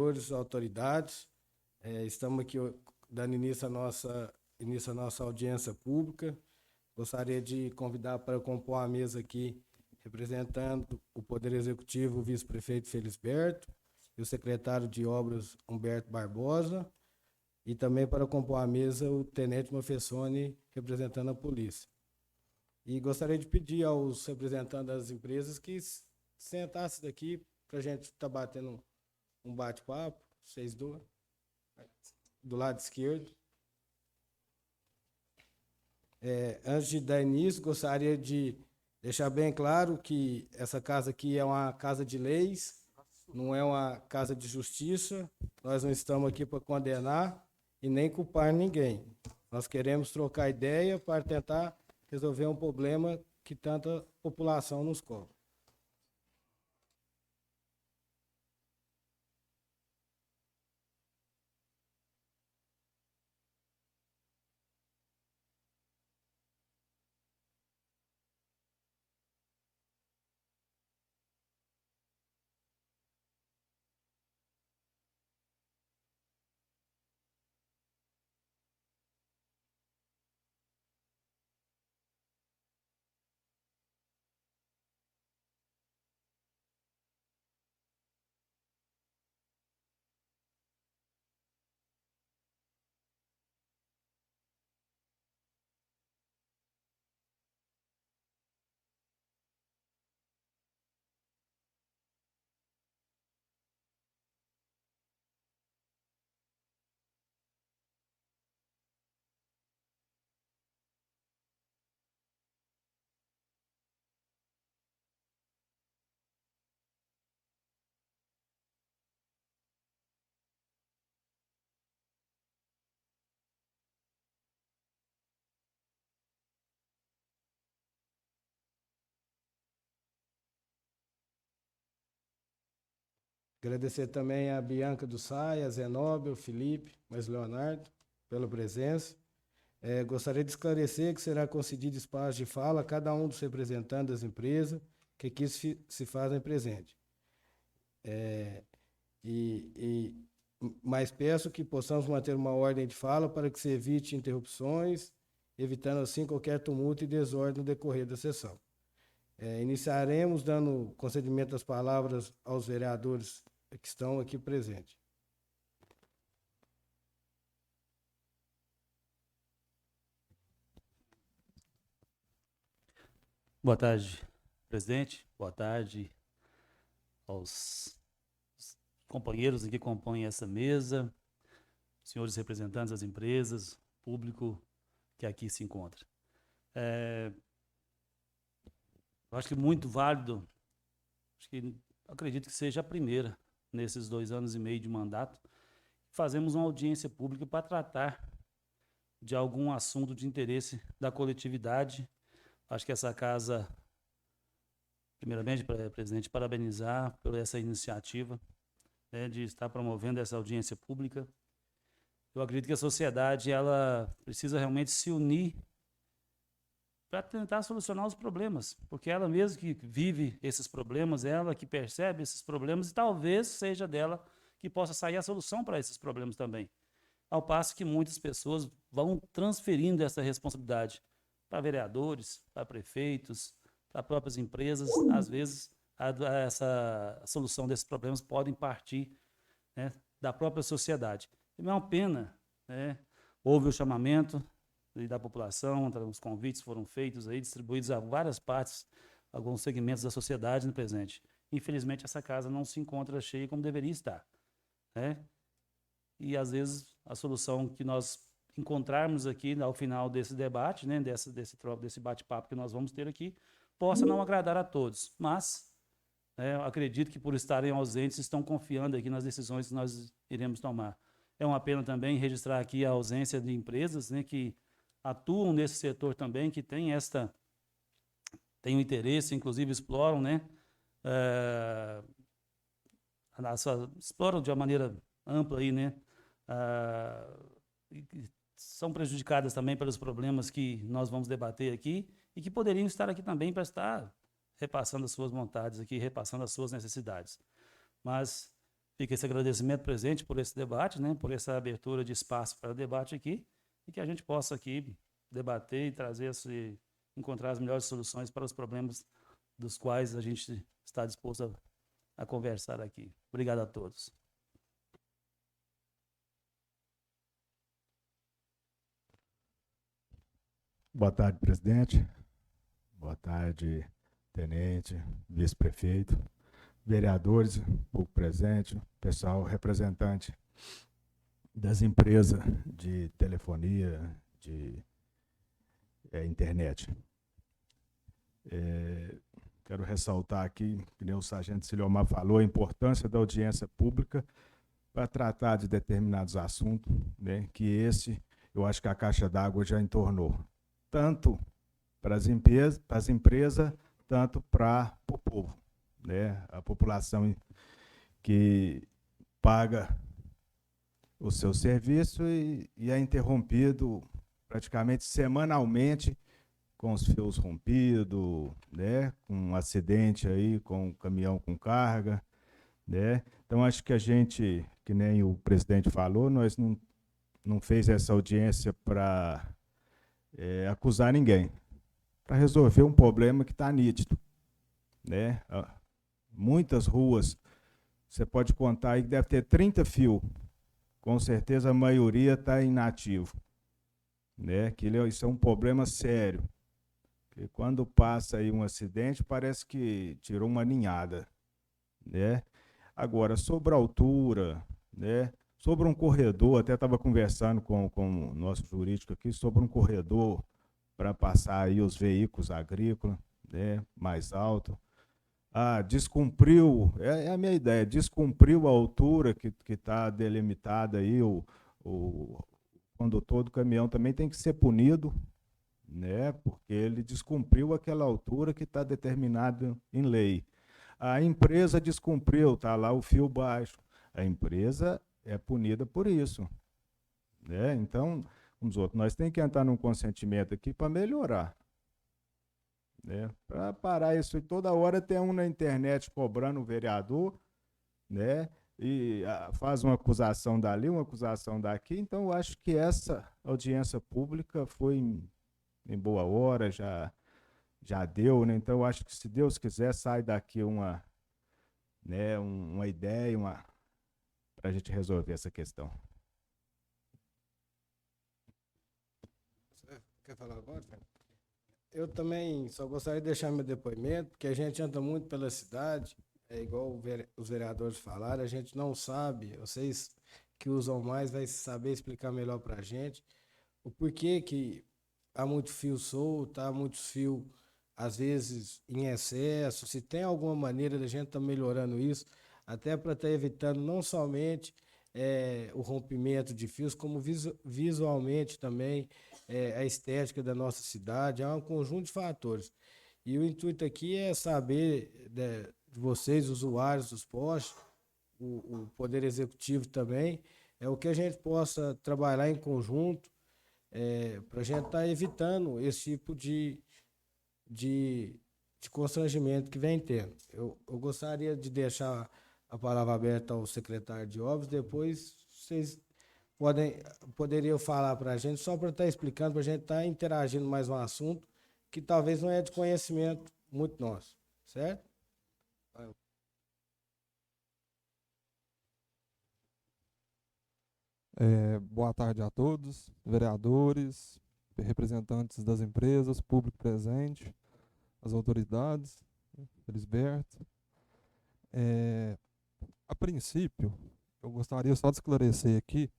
vereadores, autoridades, estamos aqui dando início à nossa audiência pública. Gostaria de convidar para compor a mesa aqui, representando o Poder Executivo, o vice-prefeito Felisberto e o secretário de Obras, Humberto Barbosa, e também para compor a mesa o tenente Mafessoni, representando a polícia. E gostaria de pedir aos representantes das empresas que sentassem daqui para a gente estar batendo um bate-papo, vocês dois, do lado esquerdo. Antes de dar início, gostaria de deixar bem claro que essa casa aqui é uma casa de leis, não é uma casa de justiça. Nós não estamos aqui para condenar e nem culpar ninguém. Nós queremos trocar ideia para tentar resolver um problema que tanta população nos cobra. Agradecer também a Bianca do Saia, a Zenóbio, o Felipe, mas Leonardo, pela presença. Gostaria de esclarecer que será concedido espaço de fala a cada um dos representantes das empresas que aqui se fazem presente. Mas peço que possamos manter uma ordem de fala para que se evite interrupções, evitando assim qualquer tumulto e desordem no decorrer da sessão. Iniciaremos dando concedimento das palavras aos vereadores que estão aqui presentes. Boa tarde, presidente. Boa tarde aos companheiros que compõem essa mesa, senhores representantes das empresas, público que aqui se encontra. Eu acho que muito válido, acredito que seja a primeira, nesses 2 anos e meio de mandato, fazemos uma audiência pública para tratar de algum assunto de interesse da coletividade. Acho que essa casa, primeiramente, presidente, parabenizar por essa iniciativa, né, de estar promovendo essa audiência pública. Eu acredito que a sociedade ela precisa realmente se unir para tentar solucionar os problemas, porque ela mesma que vive esses problemas, ela que percebe esses problemas, e talvez seja dela que possa sair a solução para esses problemas também. Ao passo que muitas pessoas vão transferindo essa responsabilidade para vereadores, para prefeitos, para próprias empresas. Às vezes, essa solução desses problemas podem partir, né, da própria sociedade. É uma pena, né? Houve o chamamento da população, os convites foram feitos aí, distribuídos a várias partes, alguns segmentos da sociedade no presente. Infelizmente, essa casa não se encontra cheia como deveria estar, né? E, às vezes, a solução que nós encontrarmos aqui ao final desse debate, né, desse bate-papo que nós vamos ter aqui, possa não agradar a todos. Mas, eu acredito que, por estarem ausentes, estão confiando aqui nas decisões que nós iremos tomar. É uma pena também registrar aqui a ausência de empresas, né, que atuam nesse setor também, que têm um interesse, inclusive exploram, né, exploram de uma maneira ampla aí, né, são prejudicadas também pelos problemas que nós vamos debater aqui e que poderiam estar aqui também para estar repassando as suas vontades aqui, repassando as suas necessidades. Mas Fica esse agradecimento presente por esse debate, né, por essa abertura de espaço para debate aqui, e que a gente possa aqui debater e encontrar as melhores soluções para os problemas dos quais a gente está disposto a conversar aqui. Obrigado a todos. Boa tarde, presidente. Boa tarde, tenente, vice-prefeito, vereadores, público presente, pessoal representante das empresas de telefonia, de internet. Quero ressaltar aqui, que nem o sargento Ciliomar falou, a importância da audiência pública para tratar de determinados assuntos, né, que eu acho que a caixa d'água já entornou, tanto para as empresas, tanto para o povo, né, a população que paga o seu serviço e é interrompido praticamente semanalmente com os fios rompidos, né, com um acidente aí, com um caminhão com carga, né. Então, acho que a gente, que nem o presidente falou, nós não fez essa audiência para acusar ninguém, para resolver um problema que está nítido, né. Muitas ruas, você pode contar aí que deve ter 30 fios, com certeza a maioria está inativo, né, que isso é um problema sério. E quando passa aí um acidente, parece que tirou uma ninhada, né? Agora, sobre a altura, né? Sobre um corredor, até estava conversando com o nosso jurídico aqui, sobre um corredor para passar aí os veículos agrícolas, né? Mais alto. Descumpriu, é a minha ideia, descumpriu a altura que está delimitada aí, o condutor do caminhão também tem que ser punido, né, porque ele descumpriu aquela altura que está determinada em lei. A empresa descumpriu, está lá o fio baixo. A empresa é punida por isso, né? Então, nós temos que entrar num consentimento aqui para melhorar, né? Para parar isso, e toda hora tem um na internet cobrando o vereador, né? E faz uma acusação dali, uma acusação daqui. Então, eu acho que essa audiência pública foi em boa hora, já deu, né? Então, eu acho que, se Deus quiser, sai daqui uma ideia, para a gente resolver essa questão. Você quer falar agora? Eu também só gostaria de deixar meu depoimento, porque a gente anda muito pela cidade, é igual os vereadores falaram, a gente não sabe, vocês que usam mais vai saber explicar melhor para a gente o porquê que há muito fio solto, há muitos fios, às vezes, em excesso, se tem alguma maneira da gente estar melhorando isso, até para estar evitando não somente o rompimento de fios, como visualmente também a estética da nossa cidade, é um conjunto de fatores. E o intuito aqui é saber de vocês, usuários dos postos, o Poder Executivo também, é o que a gente possa trabalhar em conjunto, para a gente estar evitando esse tipo de constrangimento que vem tendo. Eu gostaria de deixar a palavra aberta ao secretário de obras, depois vocês poderiam falar para a gente, só para estar explicando, para a gente estar interagindo mais um assunto que talvez não é de conhecimento muito nosso, certo? Boa tarde a todos, vereadores, representantes das empresas, público presente, as autoridades, Felisberto. A princípio, eu gostaria só de esclarecer aqui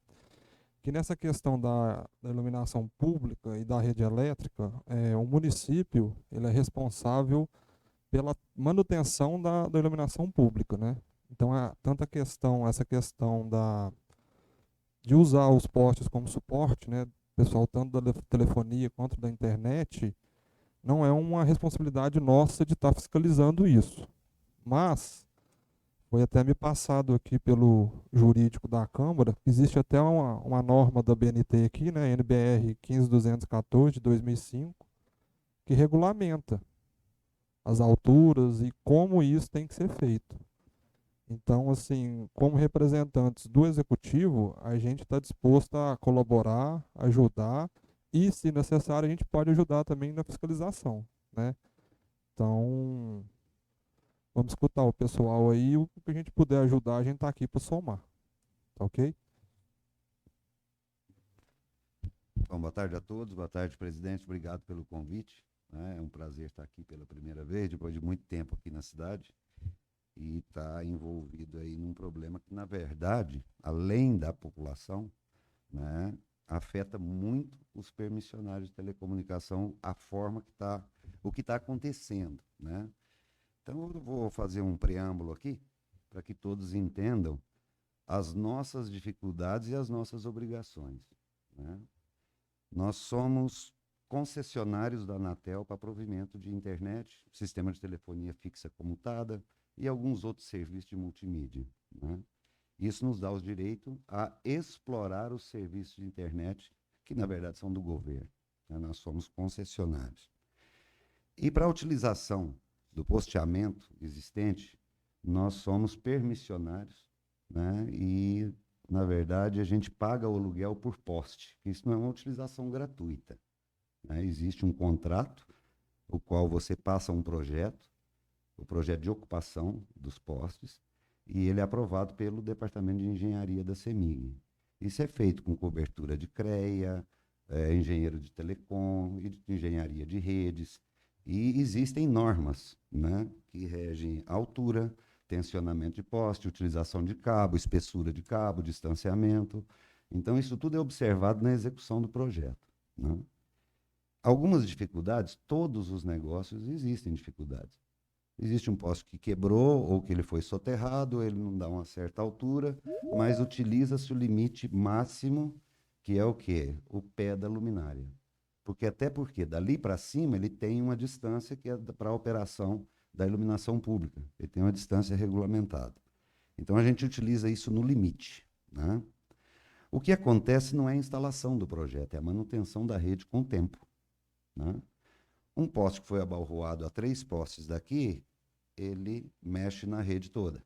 que nessa questão da iluminação pública e da rede elétrica, o município ele é responsável pela manutenção da iluminação pública, né? Então, essa questão de usar os postes como suporte, né, pessoal, tanto da telefonia quanto da internet, não é uma responsabilidade nossa de estar fiscalizando isso. Mas foi até me passado aqui pelo jurídico da Câmara, existe até uma norma da BNT aqui, né, NBR 15214 de 2005, que regulamenta as alturas e como isso tem que ser feito. Então, assim, como representantes do executivo, a gente está disposto a colaborar, ajudar e, se necessário, a gente pode ajudar também na fiscalização, né? Então, vamos escutar o pessoal aí, o que a gente puder ajudar, a gente está aqui para somar, tá ok? Bom, boa tarde a todos, boa tarde, presidente, obrigado pelo convite, né? É um prazer estar aqui pela primeira vez, depois de muito tempo aqui na cidade, e estar envolvido aí num problema que, na verdade, além da população, né, afeta muito os permissionários de telecomunicação, a forma que está, o que está acontecendo, né? Então, eu vou fazer um preâmbulo aqui, para que todos entendam as nossas dificuldades e as nossas obrigações, né? Nós somos concessionários da Anatel para provimento de internet, sistema de telefonia fixa comutada e alguns outros serviços de multimídia, né? Isso nos dá o direito a explorar os serviços de internet, que na verdade são do governo, né? Nós somos concessionários. E para a utilização do posteamento existente, nós somos permissionários, né? E, na verdade, a gente paga o aluguel por poste. Isso não é uma utilização gratuita, né? Existe um contrato, o qual você passa um projeto, o projeto de ocupação dos postes, e ele é aprovado pelo Departamento de Engenharia da CEMIG. Isso é feito com cobertura de CREA, engenheiro de telecom, e de engenharia de redes, e existem normas, né, que regem a altura, tensionamento de poste, utilização de cabo, espessura de cabo, distanciamento. Então, isso tudo é observado na execução do projeto, né? Algumas dificuldades, todos os negócios existem dificuldades. Existe um poste que quebrou ou que ele foi soterrado, ele não dá uma certa altura, mas utiliza-se o limite máximo, que é o quê? O pé da luminária. Porque dali para cima ele tem uma distância que é para a operação da iluminação pública. Ele tem uma distância regulamentada. Então a gente utiliza isso no limite, né? O que acontece não é a instalação do projeto, é a manutenção da rede com o tempo, né? Um poste que foi abalroado a 3 postes daqui, ele mexe na rede toda.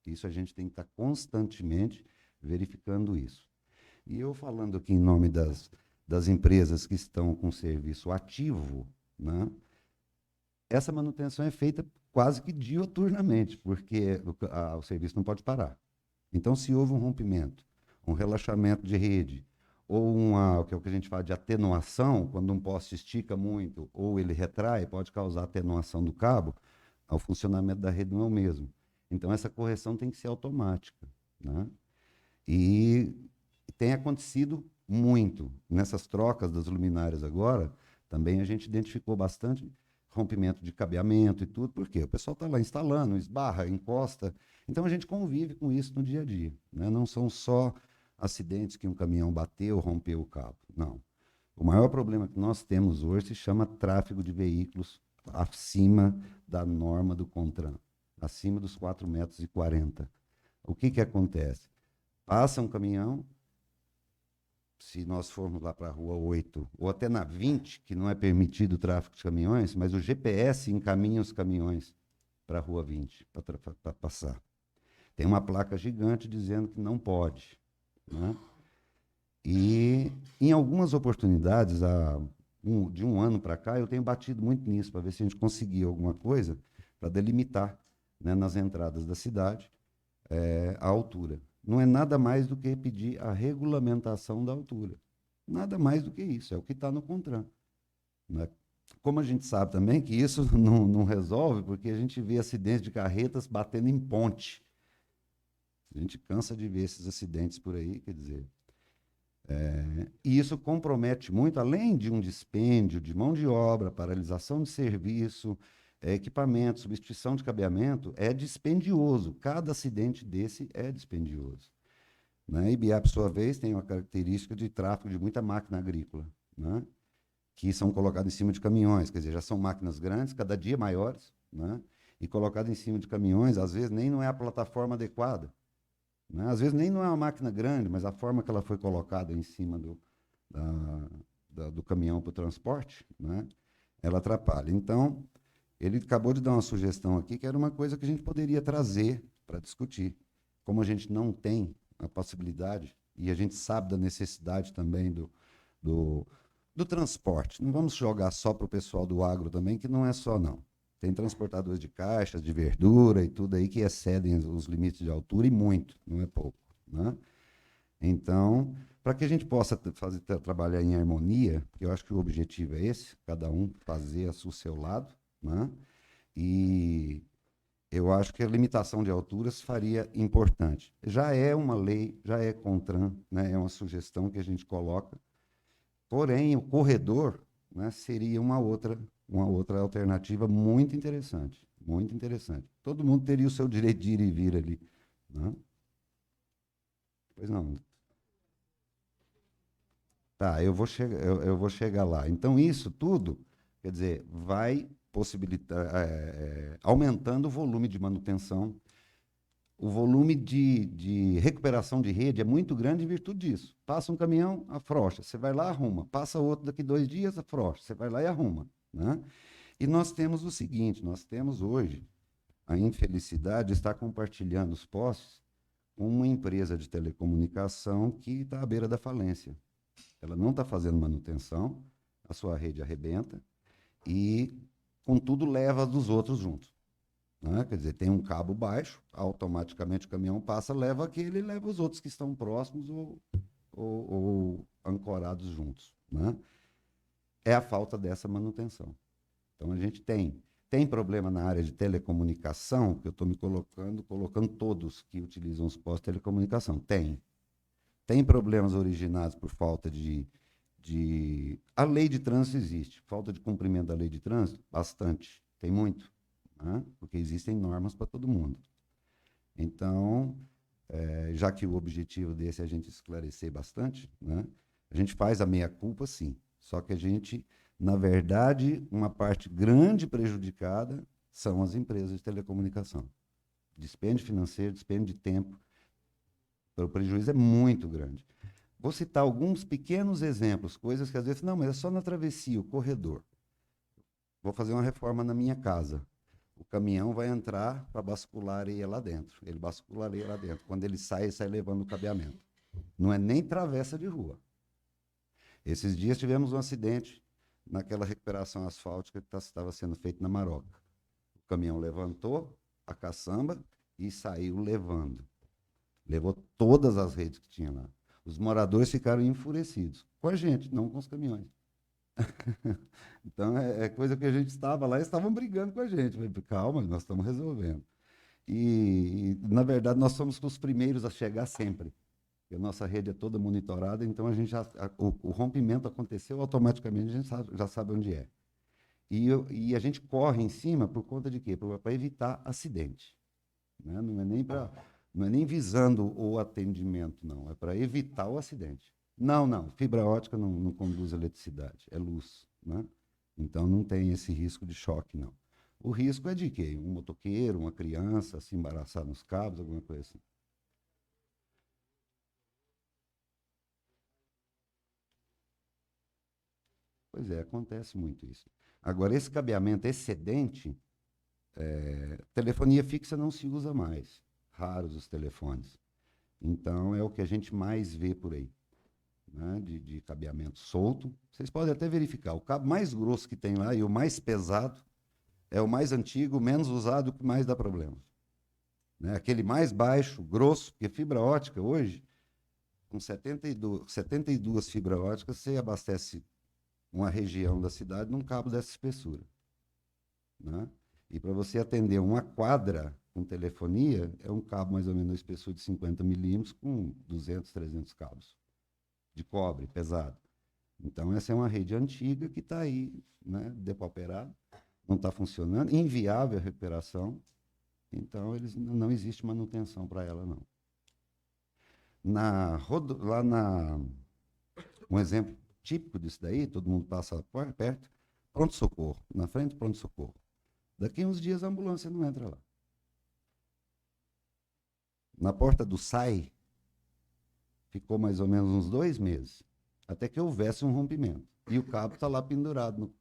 Isso a gente tem que estar constantemente verificando isso. E eu falando aqui em nome das empresas que estão com serviço ativo, né, essa manutenção é feita quase que diuturnamente, porque o serviço não pode parar. Então, se houve um rompimento, um relaxamento de rede, ou que é o que a gente fala de atenuação, quando um poste estica muito ou ele retrai, pode causar atenuação do cabo, o funcionamento da rede não é o mesmo. Então, essa correção tem que ser automática, né? E tem acontecido muito. Nessas trocas das luminárias agora, também a gente identificou bastante rompimento de cabeamento e tudo, porque o pessoal está lá instalando, esbarra, encosta. Então, a gente convive com isso no dia a dia, né? Não são só acidentes que um caminhão bateu, rompeu o cabo. Não. O maior problema que nós temos hoje se chama tráfego de veículos acima da norma do CONTRAN, acima dos 4,40 metros. O que acontece? Passa um caminhão, se nós formos lá para a rua 8, ou até na 20, que não é permitido o tráfego de caminhões, mas o GPS encaminha os caminhões para a rua 20, para passar. Tem uma placa gigante dizendo que não pode, né? E em algumas oportunidades, de um ano para cá, eu tenho batido muito nisso, para ver se a gente conseguir alguma coisa para delimitar, né, nas entradas da cidade, a altura. Não é nada mais do que pedir a regulamentação da altura. Nada mais do que isso, é o que está no CONTRAN, né? Como a gente sabe também que isso não resolve, porque a gente vê acidentes de carretas batendo em ponte. A gente cansa de ver esses acidentes por aí, quer dizer. E isso compromete muito, além de um dispêndio de mão de obra, paralisação de serviço, equipamento, substituição de cabeamento, é dispendioso. Cada acidente desse é dispendioso, né? Ibiá, por sua vez, tem uma característica de tráfego de muita máquina agrícola, né, que são colocadas em cima de caminhões, quer dizer, já são máquinas grandes, cada dia maiores, né, e colocadas em cima de caminhões, às vezes nem não é a plataforma adequada, né? Às vezes nem não é uma máquina grande, mas a forma que ela foi colocada em cima do caminhão para o transporte, né, ela atrapalha. Então, ele acabou de dar uma sugestão aqui, que era uma coisa que a gente poderia trazer para discutir. Como a gente não tem a possibilidade, e a gente sabe da necessidade também do transporte. Não vamos jogar só para o pessoal do agro também, que não é só não. Tem transportadores de caixas, de verdura e tudo aí que excedem os limites de altura e muito, não é pouco, né? Então, para que a gente possa trabalhar em harmonia, que eu acho que o objetivo é esse, cada um fazer o seu lado, né? E eu acho que a limitação de alturas faria importante. Já é uma lei, já é CONTRAN, né? É uma sugestão que a gente coloca. Porém, o corredor, né, seria uma outra alternativa muito interessante. Muito interessante. Todo mundo teria o seu direito de ir e vir ali, né? Pois não. Tá, eu vou chegar lá. Então, isso tudo, quer dizer, vai possibilitar, aumentando o volume de manutenção. O volume de recuperação de rede é muito grande em virtude disso. Passa um caminhão, afrouxa. Você vai lá, arruma. Passa outro daqui 2 dias, afrouxa. Você vai lá e arruma, né? E nós temos o seguinte, nós temos hoje a infelicidade de estar compartilhando os postes com uma empresa de telecomunicação que está à beira da falência. Ela não está fazendo manutenção, a sua rede arrebenta e, contudo, leva dos outros juntos, né? Quer dizer, tem um cabo baixo, automaticamente o caminhão passa, leva aquele e leva os outros que estão próximos ou ancorados juntos, né? É a falta dessa manutenção. Então, a gente tem problema na área de telecomunicação, que eu estou me colocando todos que utilizam os postos de telecomunicação. Tem problemas originados por falta de... A lei de trânsito existe. Falta de cumprimento da lei de trânsito? Bastante. Tem muito, né? Porque existem normas para todo mundo. Então, já que o objetivo desse é a gente esclarecer bastante, né? A gente faz a meia-culpa, sim. Só que a gente, na verdade, uma parte grande prejudicada são as empresas de telecomunicação. Dispêndio financeiro, dispêndio de tempo. O prejuízo é muito grande. Vou citar alguns pequenos exemplos, coisas que às vezes, não, mas é só na travessia, o corredor. Vou fazer uma reforma na minha casa. O caminhão vai entrar para bascular areia lá dentro. Ele bascula areia lá dentro. Quando ele sai levando o cabeamento. Não é nem travessa de rua. Esses dias tivemos um acidente naquela recuperação asfáltica que estava sendo feita na Maroca. O caminhão levantou a caçamba e saiu levando. Levou todas as redes que tinha lá. Os moradores ficaram enfurecidos. Com a gente, não com os caminhões. Então, é coisa que a gente estava lá e estavam brigando com a gente. Falei, calma, nós estamos resolvendo. Na verdade, nós somos os primeiros a chegar sempre. A nossa rede é toda monitorada, então a gente o rompimento aconteceu automaticamente, a gente já sabe onde é. E a gente corre em cima por conta de quê? Para evitar acidente, né? Não é nem visando o atendimento, não. É para evitar o acidente. Não. Fibra ótica não conduz eletricidade. É luz, né? Então, não tem esse risco de choque, não. O risco é de quê? Um motoqueiro, uma criança se embaraçar nos cabos, alguma coisa assim. Pois é, acontece muito isso. Agora, esse cabeamento excedente, telefonia fixa não se usa mais. Raros os telefones. Então, é o que a gente mais vê por aí, né? De cabeamento solto. Vocês podem até verificar. O cabo mais grosso que tem lá e o mais pesado é o mais antigo, menos usado, o que mais dá problema, né? Aquele mais baixo, grosso, porque fibra ótica hoje, com 72 fibra óticas, você abastece uma região da cidade num cabo dessa espessura, né? E para você atender uma quadra com telefonia, é um cabo mais ou menos espessura de 50 milímetros com 200, 300 cabos de cobre, pesado. Então, essa é uma rede antiga que está aí, né, depauperada, não está funcionando, inviável a recuperação, então não existe manutenção para ela, não. Um exemplo típico disso daí, todo mundo passa perto, pronto-socorro, na frente, pronto-socorro. Daqui a uns dias a ambulância não entra lá. Na porta do SAI, ficou mais ou menos uns 2 meses, até que houvesse um rompimento. E o cabo está lá pendurado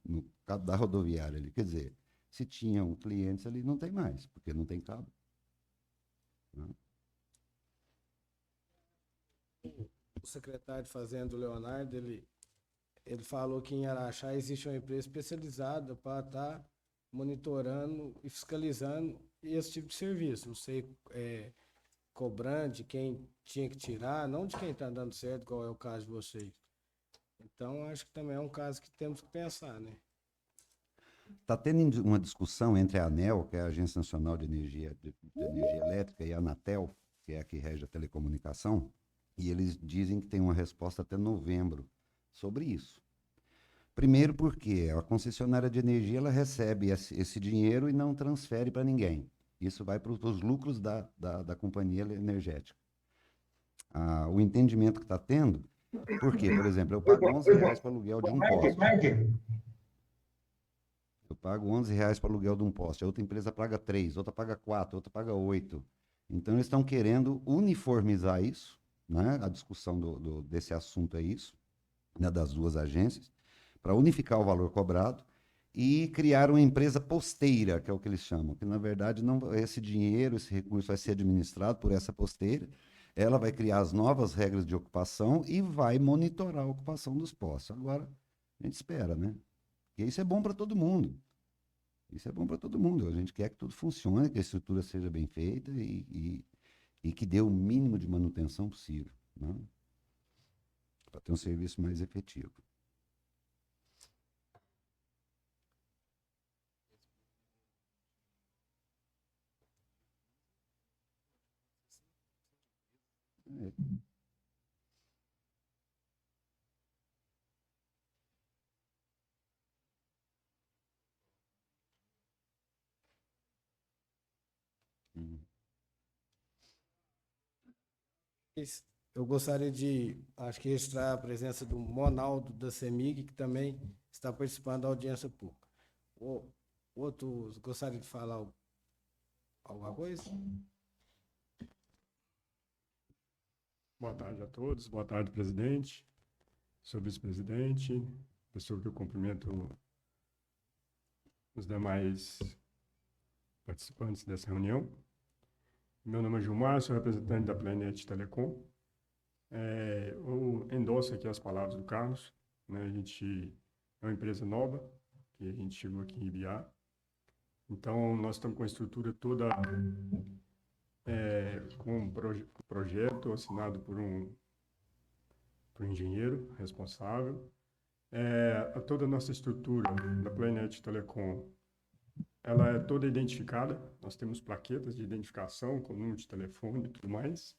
no cabo da rodoviária ali. Quer dizer, se tinham clientes ali, não tem mais, porque não tem cabo. né? O secretário de Fazenda, o Leonardo, ele falou que em Araxá existe uma empresa especializada para estar monitorando e fiscalizando esse tipo de serviço. Não sei, cobrando de quem tinha que tirar, não de quem está dando certo, igual é o caso de vocês. Então, acho que também é um caso que temos que pensar, né? Está tendo uma discussão entre a ANEEL, que é a Agência Nacional de Energia Elétrica, e a Anatel, que é a que rege a telecomunicação, e eles dizem que tem uma resposta até novembro sobre isso. Primeiro porque a concessionária de energia ela recebe esse dinheiro e não transfere para ninguém. Isso vai para os lucros da companhia energética. O entendimento que está tendo, porque, por exemplo, eu pago R$11 para aluguel de um poste. Eu pago R$11 para aluguel de um poste, a outra empresa paga 3, outra paga 4, outra paga 8. Então, eles estão querendo uniformizar isso, né? A discussão desse assunto é isso, né? Das duas agências, para unificar o valor cobrado e criar uma empresa posteira, que é o que eles chamam, que na verdade não, esse dinheiro, esse recurso vai ser administrado por essa posteira, ela vai criar as novas regras de ocupação e vai monitorar a ocupação dos postos. Agora, a gente espera, né? E isso é bom para todo mundo. Isso é bom para todo mundo. A gente quer que tudo funcione, que a estrutura seja bem feita e que dê o mínimo de manutenção possível, né? Para ter um serviço mais efetivo. Eu gostaria de, acho que registrar a presença do Monaldo da CEMIG, que também está participando da audiência pública. Outros gostaria de falar alguma coisa? Boa tarde a todos, boa tarde, presidente, senhor vice-presidente, pessoa que eu cumprimento os demais participantes dessa reunião. Meu nome é Gilmar, sou representante da Planet Telecom. Eu endosso aqui as palavras do Carlos, né? A gente é uma empresa nova, que a gente chegou aqui em Ibiá. Então, nós estamos com a estrutura toda com um projeto assinado por um engenheiro responsável. Toda a nossa estrutura da Planet Telecom, ela é toda identificada. Nós temos plaquetas de identificação com número de telefone e tudo mais.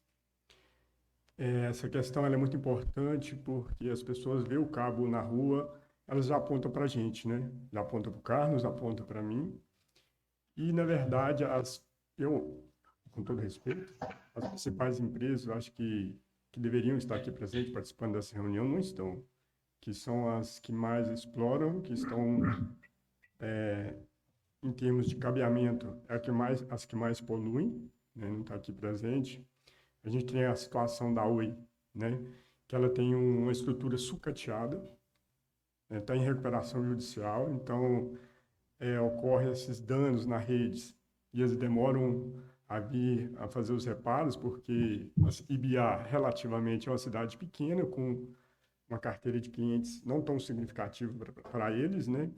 Essa questão ela é muito importante porque as pessoas veem o cabo na rua, elas já apontam para a gente, né? Já apontam para o Carlos, apontam para mim. E, na verdade, com todo respeito, as principais empresas, eu acho que deveriam estar aqui presentes, participando dessa reunião, não estão. Que são as que mais exploram, que estão, em termos de cabeamento, as que mais poluem, né? Não está aqui presente. A gente tem a situação da Oi, né? Que ela tem uma estrutura sucateada, está em recuperação judicial, então ocorrem esses danos na rede e eles demoram a vir a fazer os reparos, porque Ibiá, relativamente, é uma cidade pequena, com uma carteira de clientes não tão significativa para eles, né?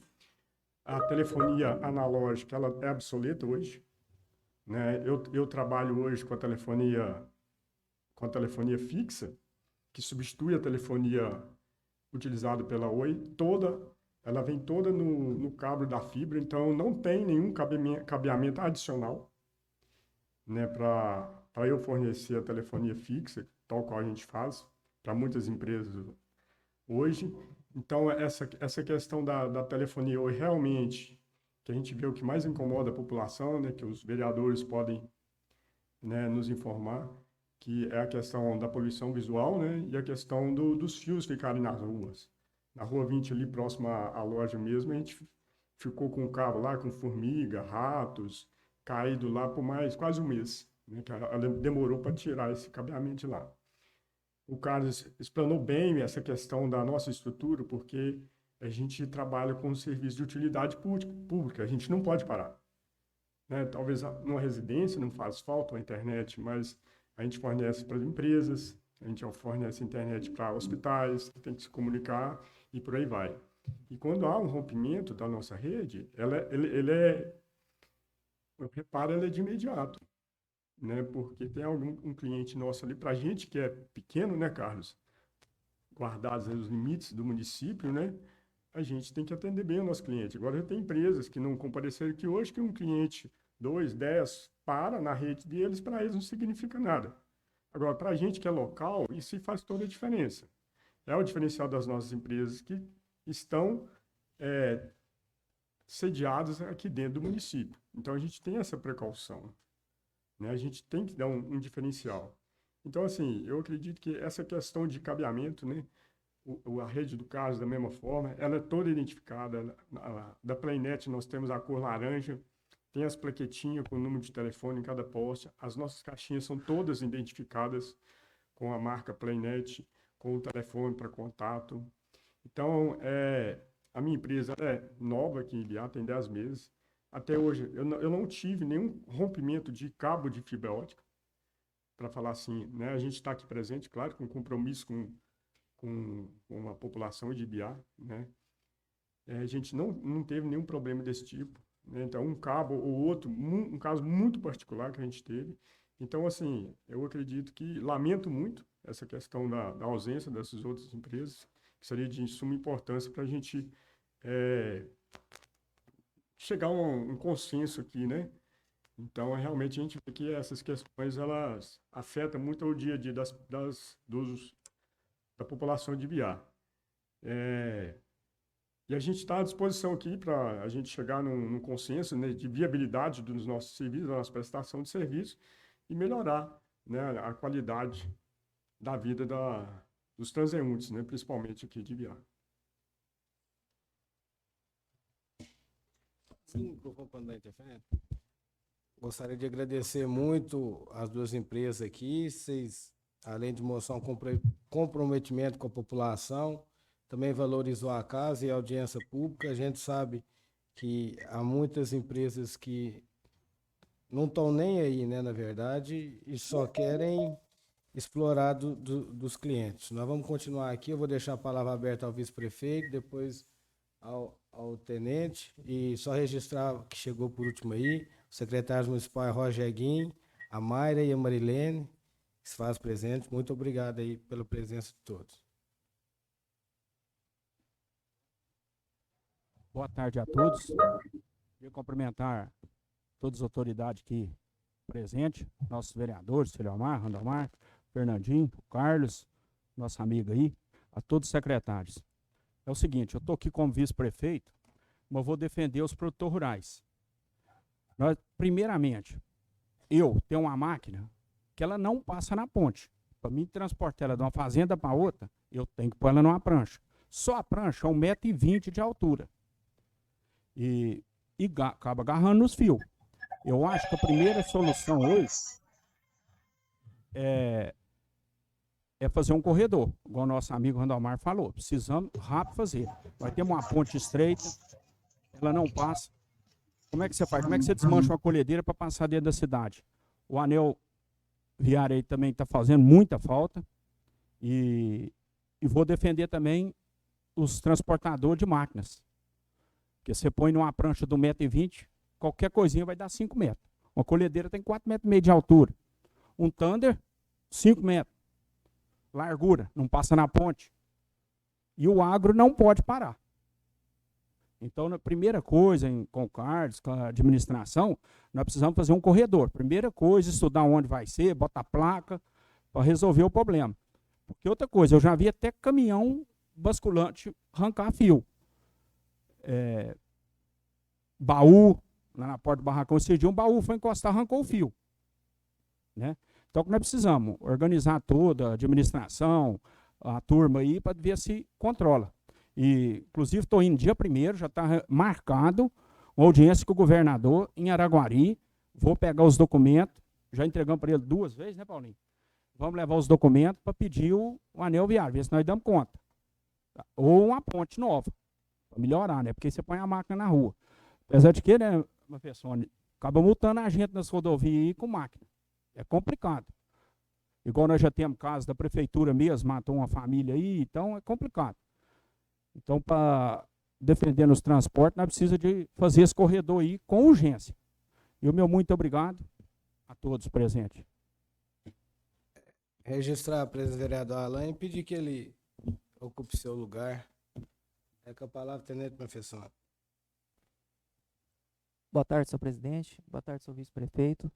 A telefonia analógica, ela é obsoleta hoje, né? Eu trabalho hoje com a telefonia fixa, que substitui a telefonia utilizada pela Oi, ela vem toda no cabo da fibra, então não tem nenhum cabeamento adicional, né, para eu fornecer a telefonia fixa, tal qual a gente faz para muitas empresas hoje. Então, essa questão da telefonia hoje, realmente, que a gente vê o que mais incomoda a população, né, que os vereadores podem, né, nos informar, que é a questão da poluição visual, né, e a questão dos fios ficarem nas ruas. Na Rua 20, ali próximo à loja mesmo, a gente ficou com o cabo lá, com formiga, ratos, caído lá por quase um mês, né, que ela demorou para tirar esse cabeamento de lá. O Carlos explanou bem essa questão da nossa estrutura, porque a gente trabalha com um serviço de utilidade pública, a gente não pode parar. né? Talvez numa residência não faz falta a internet, mas a gente fornece para empresas, a gente fornece internet para hospitais, que tem que se comunicar e por aí vai. E quando há um rompimento da nossa rede, o reparo é de imediato, né? Porque tem um cliente nosso ali, para a gente que é pequeno, né, Carlos? Guardados os limites do município, né? A gente tem que atender bem o nosso cliente. Agora, tem empresas que não compareceram aqui hoje, que um cliente 2, 10 para na rede deles, para eles não significa nada. Agora, para a gente que é local, isso faz toda a diferença. É o diferencial das nossas empresas que estão sediadas aqui dentro do município. Então, a gente tem essa precaução, né? A gente tem que dar um diferencial. Então, assim, eu acredito que essa questão de cabeamento, né? A rede do Carlos, da mesma forma, ela é toda identificada. Da Playnet, nós temos a cor laranja, tem as plaquetinhas com o número de telefone em cada poste. As nossas caixinhas são todas identificadas com a marca Playnet, com o telefone para contato. Então, a minha empresa é nova aqui em Ibiá, tem 10 meses. Até hoje, eu não tive nenhum rompimento de cabo de fibra ótica, para falar assim, né? A gente está aqui presente, claro, com compromisso com a população de Ibiá, né? A gente não teve nenhum problema desse tipo, né? Então, um cabo ou outro, um caso muito particular que a gente teve. Então, assim, eu acredito que, lamento muito essa questão da ausência dessas outras empresas, que seria de suma importância para a gente chegar a um consenso aqui, né? Então, realmente, a gente vê que essas questões, elas afetam muito o dia a dia da população de Ibiá. E a gente está à disposição aqui para a gente chegar num consenso, né, de viabilidade dos nossos serviços, da nossa prestação de serviço e melhorar, né, a qualidade da vida dos transeuntes, né, principalmente aqui de Ibiá. Sim, para o microfone da interferência. Gostaria de agradecer muito as duas empresas aqui. Vocês, além de mostrar um comprometimento com a população, também valorizou a casa e a audiência pública. A gente sabe que há muitas empresas que não estão nem aí, né, na verdade, e só querem explorar dos clientes. Nós vamos continuar aqui. Eu vou deixar a palavra aberta ao vice-prefeito, depois ao tenente, e só registrar que chegou por último aí, o secretário municipal Roger Guim, a Mayra e a Marilene, que se faz presente. Muito obrigado aí pela presença de todos. Boa tarde a todos. Queria cumprimentar todas as autoridades aqui presentes, nossos vereadores, Celiomar, Randomar, Fernandinho, Carlos, nosso amigo aí, a todos os secretários. É o seguinte, eu estou aqui como vice-prefeito, mas vou defender os produtores rurais. Primeiramente, eu tenho uma máquina que ela não passa na ponte. Para mim transportar ela de uma fazenda para outra, eu tenho que pôr ela numa prancha. Só a prancha é 1,20 m de altura. E acaba agarrando nos fios. Eu acho que a primeira solução hoje é fazer um corredor, igual o nosso amigo Randomar falou. Precisamos rápido fazer. Vai ter uma ponte estreita, ela não passa. Como é que você faz? Como é que você desmancha uma colhedeira para passar dentro da cidade? O anel viário aí também está fazendo muita falta. E vou defender também os transportadores de máquinas. Porque você põe numa prancha de 1,20 m, qualquer coisinha vai dar 5 metros. Uma colhedeira tem 4,5 m de altura. Um Thunder, 5 metros. Largura, não passa na ponte. E o agro não pode parar. Então, a primeira coisa, com o Carlos, com a administração, nós precisamos fazer um corredor. Primeira coisa, estudar onde vai ser, botar placa, para resolver o problema. Porque outra coisa, eu já vi até caminhão basculante arrancar fio. Baú, lá na porta do barracão, esse dia um baú foi encostar, arrancou o fio. Né? Então, o que nós precisamos? Organizar toda a administração, a turma aí, para ver se controla. E, inclusive, estou indo dia 1º, já está marcado uma audiência com o governador em Araguari. Vou pegar os documentos, já entregamos para ele 2 vezes, né, Paulinho? Vamos levar os documentos para pedir o anel viário, ver se nós damos conta. Ou uma ponte nova, para melhorar, né? Porque você põe a máquina na rua. Apesar de que, né, uma pessoa, Acaba multando a gente nas rodovias aí com máquina. É complicado. Igual nós já temos casos da prefeitura mesmo, matou uma família aí, então é complicado. Então, para defender os transportes, nós precisamos de fazer esse corredor aí com urgência. E o meu muito obrigado a todos presentes. Registrar a presença do vereador Alain e pedir que ele ocupe seu lugar. É com a palavra, tenente professor. Boa tarde, senhor presidente. Boa tarde, senhor vice-prefeito.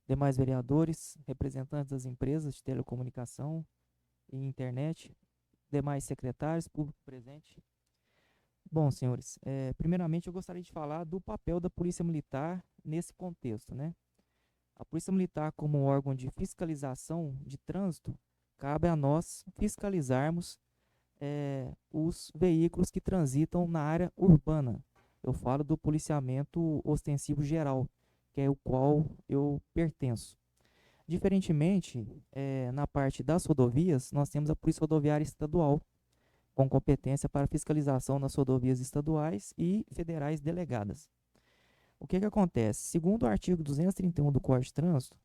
Demais vereadores, representantes das empresas de telecomunicação e internet, demais secretários, público presente. Bom, senhores, primeiramente eu gostaria de falar do papel da Polícia Militar nesse contexto, né? A Polícia Militar, como órgão de fiscalização de trânsito, cabe a nós fiscalizarmos os veículos que transitam na área urbana. Eu falo do policiamento ostensivo geral, que é o qual eu pertenço. Diferentemente, na parte das rodovias, nós temos a Polícia Rodoviária Estadual, com competência para fiscalização nas rodovias estaduais e federais delegadas. O que acontece? Segundo o artigo 231 do Código de Trânsito,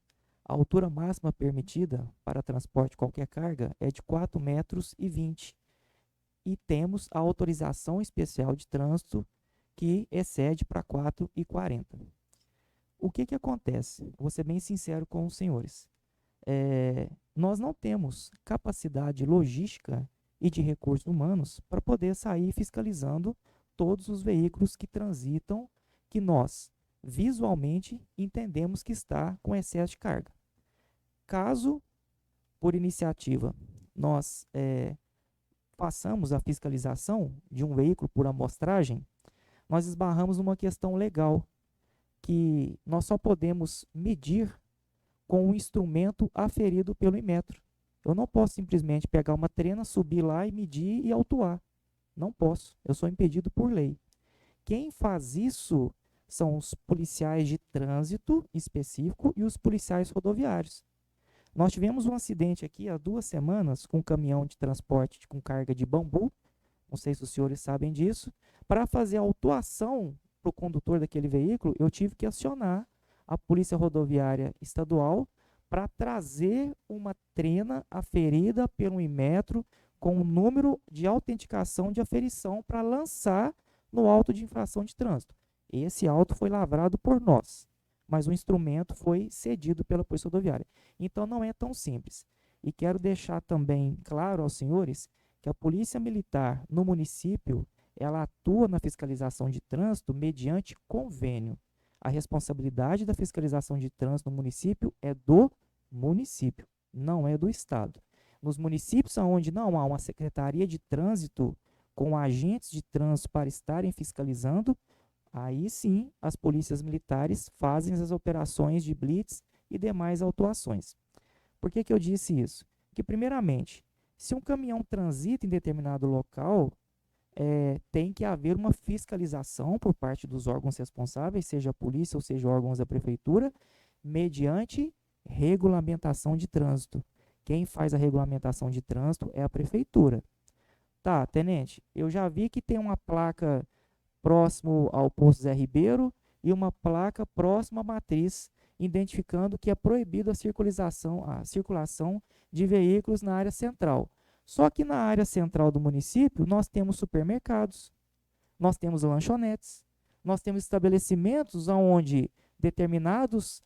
a altura máxima permitida para transporte de qualquer carga é de 4,20 metros e temos a autorização especial de trânsito que excede para 4,40. O que acontece? Vou ser bem sincero com os senhores. Nós não temos capacidade logística e de recursos humanos para poder sair fiscalizando todos os veículos que transitam, que nós visualmente entendemos que está com excesso de carga. Caso, por iniciativa, nós façamos a fiscalização de um veículo por amostragem, nós esbarramos numa questão legal, que nós só podemos medir com um instrumento aferido pelo Inmetro. Eu não posso simplesmente pegar uma trena, subir lá e medir e autuar. Não posso, eu sou impedido por lei. Quem faz isso são os policiais de trânsito específico e os policiais rodoviários. Nós tivemos um acidente aqui há 2 semanas com um caminhão de transporte com carga de bambu, não sei se os senhores sabem disso. Para fazer a autuação para o condutor daquele veículo, eu tive que acionar a Polícia Rodoviária Estadual para trazer uma trena aferida pelo Inmetro com o número de autenticação de aferição para lançar no auto de infração de trânsito. Esse auto foi lavrado por nós, mas o instrumento foi cedido pela Polícia Rodoviária. Então não é tão simples. E quero deixar também claro aos senhores que a Polícia Militar no município, ela atua na fiscalização de trânsito mediante convênio. A responsabilidade da fiscalização de trânsito no município é do município, não é do Estado. Nos municípios onde não há uma secretaria de trânsito com agentes de trânsito para estarem fiscalizando, aí sim as polícias militares fazem as operações de blitz e demais autuações. Por que eu disse isso? Que primeiramente, se um caminhão transita em determinado local, tem que haver uma fiscalização por parte dos órgãos responsáveis, seja a polícia ou seja órgãos da prefeitura, mediante regulamentação de trânsito. Quem faz a regulamentação de trânsito é a prefeitura. Tá, tenente, eu já vi que tem uma placa próximo ao posto Zé Ribeiro e uma placa próxima à matriz, identificando que é proibido a circulação de veículos na área central. Só que na área central do município, nós temos supermercados, nós temos lanchonetes, nós temos estabelecimentos onde determinadas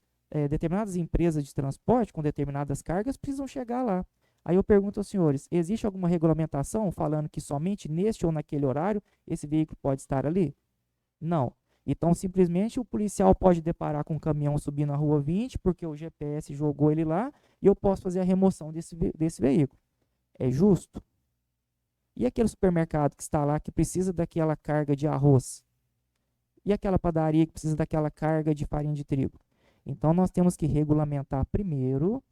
empresas de transporte com determinadas cargas precisam chegar lá. Aí eu pergunto aos senhores, existe alguma regulamentação falando que somente neste ou naquele horário esse veículo pode estar ali? Não. Então, simplesmente o policial pode deparar com um caminhão subindo na rua 20, porque o GPS jogou ele lá, e eu posso fazer a remoção desse veículo. É justo? E aquele supermercado que está lá, que precisa daquela carga de arroz? E aquela padaria que precisa daquela carga de farinha de trigo? Então, nós temos que regulamentar primeiro,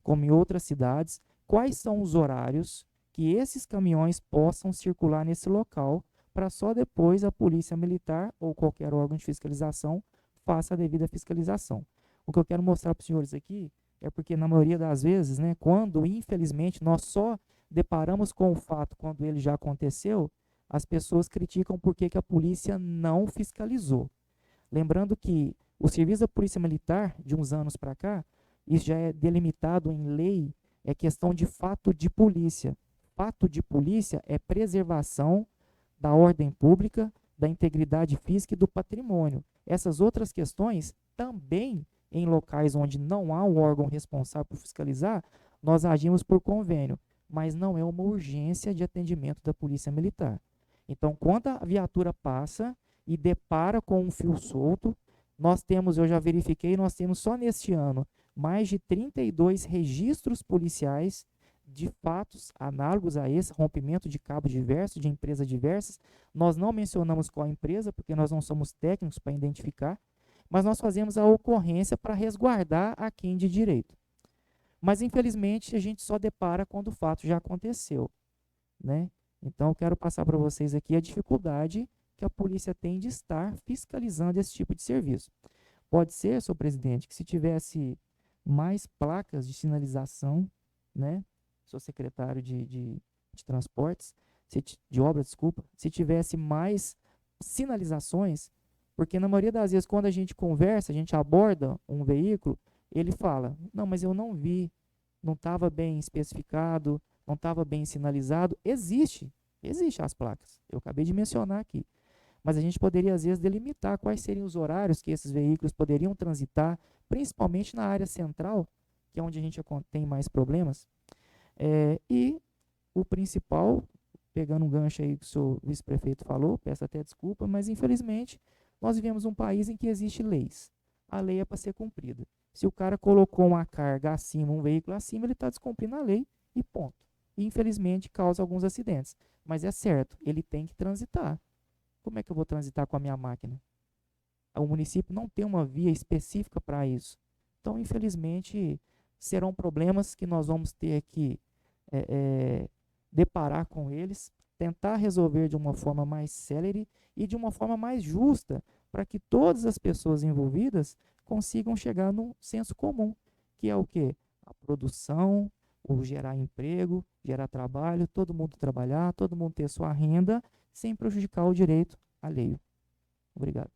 como em outras cidades, quais são os horários que esses caminhões possam circular nesse local, para só depois a polícia militar ou qualquer órgão de fiscalização faça a devida fiscalização. O que eu quero mostrar para os senhores aqui é porque, na maioria das vezes, né, quando, infelizmente, nós só deparamos com o fato quando ele já aconteceu, as pessoas criticam por que a polícia não fiscalizou. Lembrando que O serviço da Polícia Militar, de uns anos para cá, isso já é delimitado em lei, é questão de fato de polícia. Fato de polícia é preservação da ordem pública, da integridade física e do patrimônio. Essas outras questões também, em locais onde não há um órgão responsável por fiscalizar, nós agimos por convênio, mas não é uma urgência de atendimento da Polícia Militar. Então, quando a viatura passa e depara com um fio solto, nós temos, eu já verifiquei, nós temos só neste ano mais de 32 registros policiais de fatos análogos a esse rompimento de cabos diversos, de empresas diversas. Nós não mencionamos qual empresa, porque nós não somos técnicos para identificar, mas nós fazemos a ocorrência para resguardar a quem de direito. Mas, infelizmente, a gente só depara quando o fato já aconteceu, né? Então, eu quero passar para vocês aqui a dificuldade que a polícia tem de estar fiscalizando esse tipo de serviço. Pode ser, senhor presidente, que se tivesse mais placas de sinalização, né? Sou secretário de transportes, de obras, desculpa, se tivesse mais sinalizações, porque na maioria das vezes, quando a gente conversa, a gente aborda um veículo, ele fala, não, mas eu não vi, não estava bem especificado, não estava bem sinalizado. Existe as placas, eu acabei de mencionar aqui. Mas a gente poderia, às vezes, delimitar quais seriam os horários que esses veículos poderiam transitar, principalmente na área central, que é onde a gente tem mais problemas. E o principal, pegando um gancho aí que o senhor vice-prefeito falou, peço até desculpa, mas infelizmente nós vivemos um país em que existem leis. A lei é para ser cumprida. Se o cara colocou uma carga acima, um veículo acima, ele está descumprindo a lei e ponto. E infelizmente causa alguns acidentes. Mas é certo, ele tem que transitar. Como é que eu vou transitar com a minha máquina? O município não tem uma via específica para isso. Então, infelizmente, serão problemas que nós vamos ter que deparar com eles, tentar resolver de uma forma mais célere e de uma forma mais justa, para que todas as pessoas envolvidas consigam chegar num senso comum, que é o quê? A produção, o gerar emprego, gerar trabalho, todo mundo trabalhar, todo mundo ter sua renda, sem prejudicar o direito alheio. Obrigado.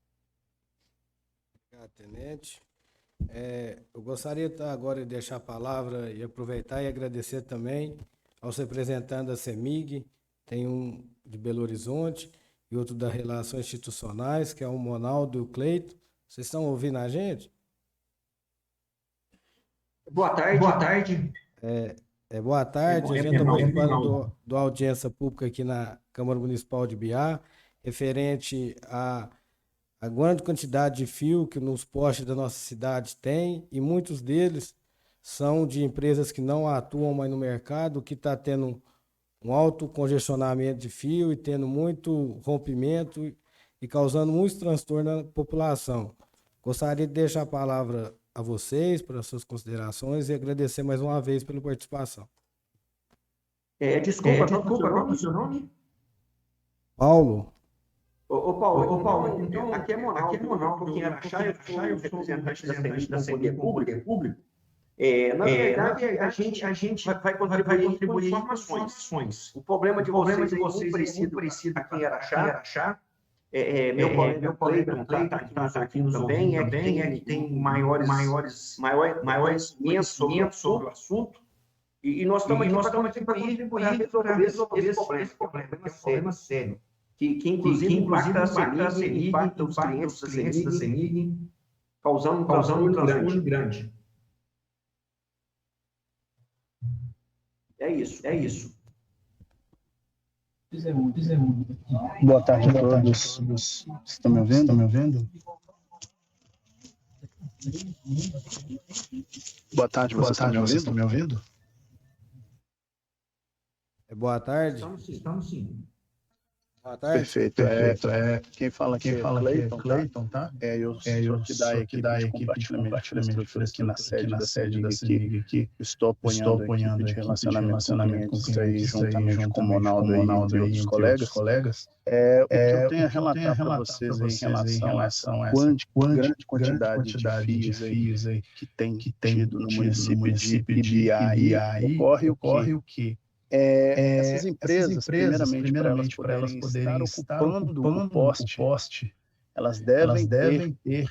Obrigado, tenente. Eu gostaria agora de deixar a palavra e aproveitar e agradecer também aos representantes da CEMIG, tem um de Belo Horizonte e outro das Relações Institucionais, que é o Monaldo e o Cleito. Vocês estão ouvindo a gente? Boa tarde. Boa tarde. Boa tarde. A gente está participando do audiência pública aqui na Câmara Municipal de Biá, referente a grande quantidade de fio que nos postes da nossa cidade tem, e muitos deles são de empresas que não atuam mais no mercado, que está tendo um alto congestionamento de fio e tendo muito rompimento e causando muitos transtornos na população. Gostaria de deixar a palavra a vocês para as suas considerações e agradecer mais uma vez pela participação. Desculpa, qual é o seu nome? Paulo. Ô Paulo, então, aqui é Monaldo, quem era Araxá, eu sou representante da CEMIG Poder Público. Na verdade, a gente vai contribuir com informações. O problema de vocês é muito parecido aqui em Araxá. Meu colega está aqui nos também, é que tem maiores conhecimentos sobre o assunto. E nós estamos aqui para contribuir para resolver esse problema sério. Que inclusive impacta a CEMIG, impacta os clientes da CEMIG, causando um transtorno grande. É isso. Boa tarde a todos. Estão me ouvindo? Boa tarde, vocês estão me ouvindo? Boa tarde. Estamos sim. Boa tarde. Perfeito. Quem fala aqui é Cleiton, tá? Eu sou que dá a equipe de compartilhamento de estrutura aqui na sede da CEMIG aqui. Estou apoiando a equipe de relacionamento com clientes juntamente com o Monaldo e outros colegas. O que eu tenho a relatar para vocês em relação a essa grande quantidade de fios aí que tem tido no município de Biá, ocorre o que? Essas empresas, primeiramente para elas poderem estar ocupando um poste, elas devem ter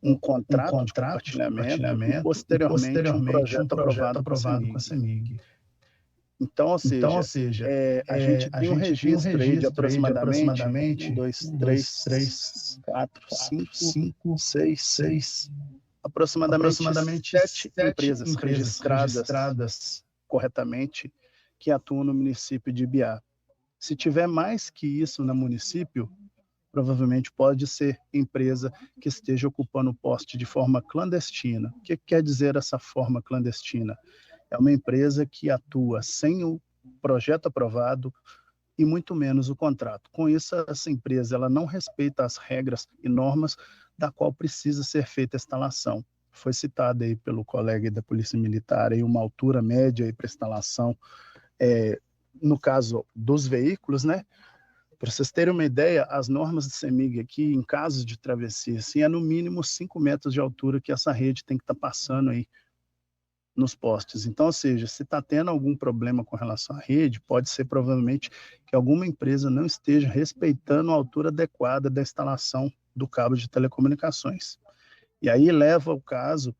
um contrato de compartilhamento e, posteriormente, um projeto aprovado com a CEMIG. Então, ou seja, a gente tem um registro aí de aproximadamente 1, 2, 3, 4, 5, 6, aproximadamente 7 empresas registradas corretamente que atuam no município de Ibiá. Se tiver mais que isso no município, provavelmente pode ser empresa que esteja ocupando o poste de forma clandestina. O que quer dizer essa forma clandestina? É uma empresa que atua sem o projeto aprovado e muito menos o contrato. Com isso, essa empresa ela não respeita as regras e normas da qual precisa ser feita a instalação. Foi citado aí pelo colega da Polícia Militar aí uma altura média para instalação, no caso dos veículos, né? Para vocês terem uma ideia, as normas de CEMIG aqui, em casos de travessia, assim, é no mínimo 5 metros de altura que essa rede tem que estar passando aí nos postes. Então, ou seja, se está tendo algum problema com relação à rede, pode ser provavelmente que alguma empresa não esteja respeitando a altura adequada da instalação do cabo de telecomunicações. E aí leva o caso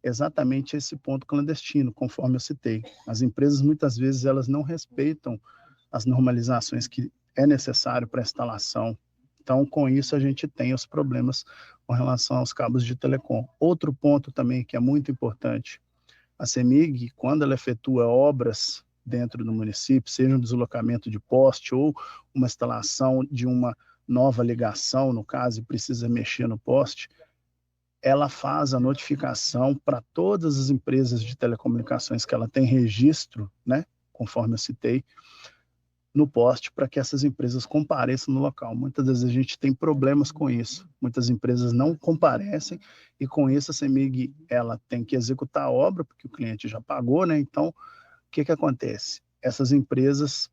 exatamente a esse ponto clandestino, conforme eu citei. As empresas, muitas vezes, elas não respeitam as normalizações que é necessário para a instalação. Então, com isso, a gente tem os problemas com relação aos cabos de telecom. Outro ponto também que é muito importante, a CEMIG, quando ela efetua obras dentro do município, seja um deslocamento de poste ou uma instalação de uma nova ligação, no caso, e precisa mexer no poste, ela faz a notificação para todas as empresas de telecomunicações que ela tem registro, né, conforme eu citei, no poste, para que essas empresas compareçam no local. Muitas vezes a gente tem problemas com isso. Muitas empresas não comparecem e com isso a CEMIG ela tem que executar a obra, porque o cliente já pagou, né? Então, o que acontece? Essas empresas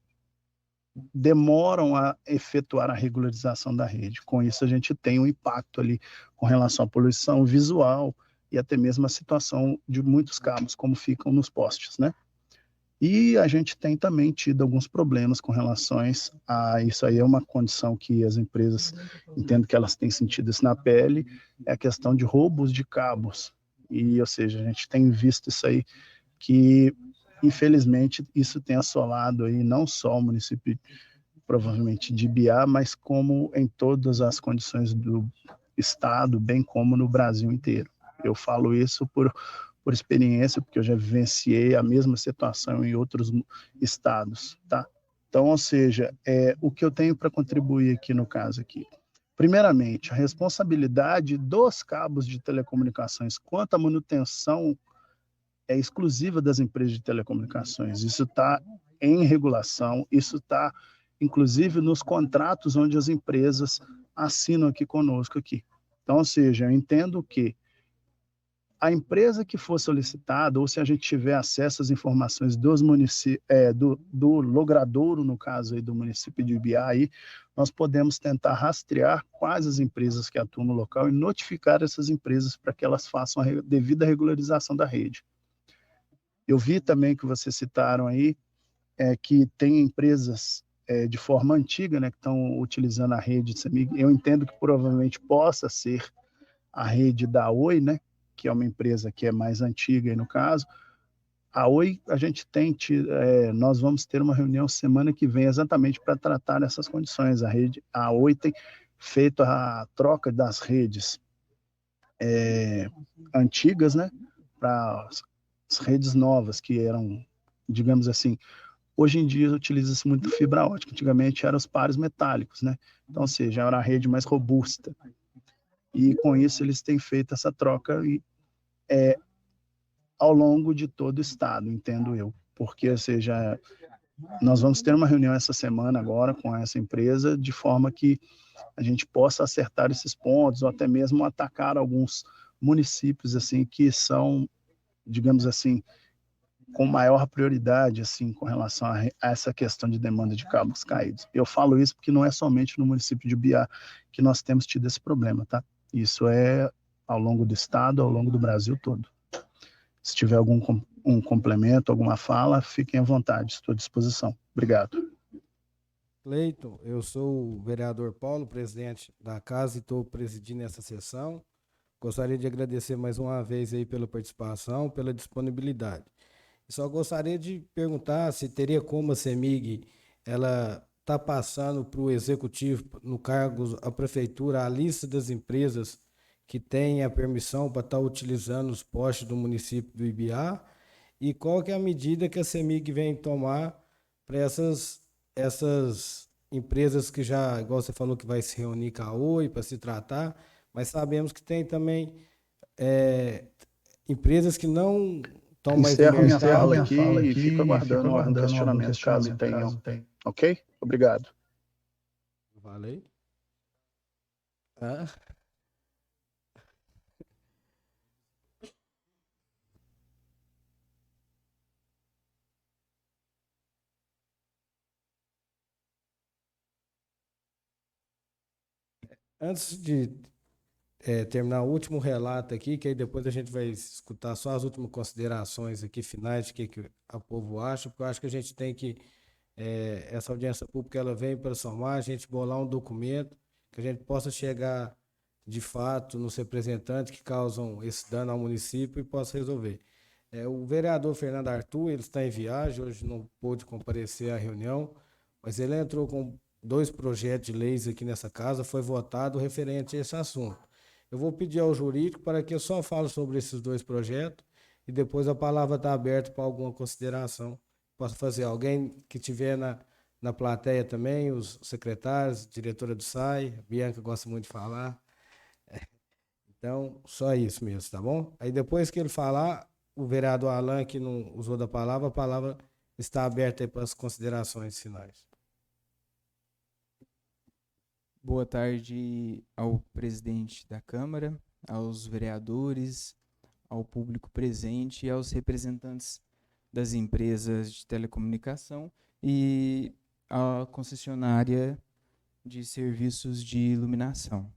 demoram a efetuar a regularização da rede. Com isso a gente tem um impacto ali com relação à poluição visual e até mesmo a situação de muitos cabos, como ficam nos postes, né? E a gente tem também tido alguns problemas com relação a isso aí, é uma condição que as empresas entendo que elas têm sentido isso na pele, é a questão de roubos de cabos. E, ou seja, a gente tem visto isso aí, que infelizmente isso tem assolado aí não só o município, provavelmente de Ibiá, mas como em todas as condições do estado, bem como no Brasil inteiro. Eu falo isso por experiência, porque eu já vivenciei a mesma situação em outros estados, tá? Então, ou seja, o que eu tenho para contribuir aqui no caso aqui. Primeiramente, a responsabilidade dos cabos de telecomunicações quanto à manutenção é exclusiva das empresas de telecomunicações. Isso está em regulação, isso está, inclusive, nos contratos onde as empresas assinam aqui conosco aqui. Então, ou seja, eu entendo que a empresa que for solicitada, ou se a gente tiver acesso às informações dos do logradouro, no caso aí do município de Ibiá, aí, nós podemos tentar rastrear quais as empresas que atuam no local e notificar essas empresas para que elas façam a devida regularização da rede. Eu vi também que vocês citaram aí que tem empresas de forma antiga, né, que estão utilizando a rede de CEMIG. Eu entendo que provavelmente possa ser a rede da Oi, né, que é uma empresa que é mais antiga aí no caso. A Oi, a gente tem nós vamos ter uma reunião semana que vem exatamente para tratar dessas condições. A Oi tem feito a troca das redes antigas, né, para as redes novas, que eram, digamos assim, hoje em dia utiliza-se muito fibra ótica, antigamente eram os pares metálicos, né, então, ou seja, era a rede mais robusta. E com isso eles têm feito essa troca ao longo de todo o estado, entendo eu. Porque, ou seja, nós vamos ter uma reunião essa semana agora com essa empresa, de forma que a gente possa acertar esses pontos, ou até mesmo atacar alguns municípios assim que são, digamos assim, com maior prioridade assim com relação a essa questão de demanda de cabos caídos. Eu falo isso porque não é somente no município de Ibiá que nós temos tido esse problema, tá? Isso é ao longo do estado, ao longo do Brasil todo. Se tiver algum complemento, alguma fala, fiquem à vontade, estou à disposição. Obrigado. Cleiton, eu sou o vereador Paulo, presidente da casa, e estou presidindo essa sessão. Gostaria de agradecer mais uma vez aí pela participação, pela disponibilidade. Só gostaria de perguntar se teria como a CEMIG ela está passando para o executivo, no cargo, a prefeitura, a lista das empresas que têm a permissão para estar utilizando os postes do município do Ibiá, e qual que é a medida que a CEMIG vem tomar para essas empresas que já, igual você falou, que vai se reunir com a Oi para se tratar, mas sabemos que tem também empresas que não estão mais no Encerro minha mercado. fala aqui e fico aguardando algum questionamento, caso tenham. Ok? Obrigado. Valeu. Ah. Antes de terminar o último relato aqui, que aí depois a gente vai escutar só as últimas considerações aqui finais de que o povo acha, porque eu acho que a gente tem que, essa audiência pública, ela vem para somar, a gente bolar um documento que a gente possa chegar de fato nos representantes que causam esse dano ao município e possa resolver. O vereador Fernando Arthur, ele está em viagem, hoje não pôde comparecer à reunião, mas ele entrou com 2 projetos de leis aqui nessa casa, foi votado referente a esse assunto. Eu vou pedir ao jurídico para que eu só fale sobre esses 2 projetos e depois a palavra está aberta para alguma consideração. Posso fazer. Alguém que estiver na plateia também, os secretários, diretora do SAI, a Bianca gosta muito de falar. Então, só isso mesmo, tá bom? Aí depois que ele falar, o vereador Alan, que não usou da palavra, a palavra está aberta aí para as considerações finais. Boa tarde ao presidente da Câmara, aos vereadores, ao público presente e aos representantes das empresas de telecomunicação e à concessionária de serviços de iluminação.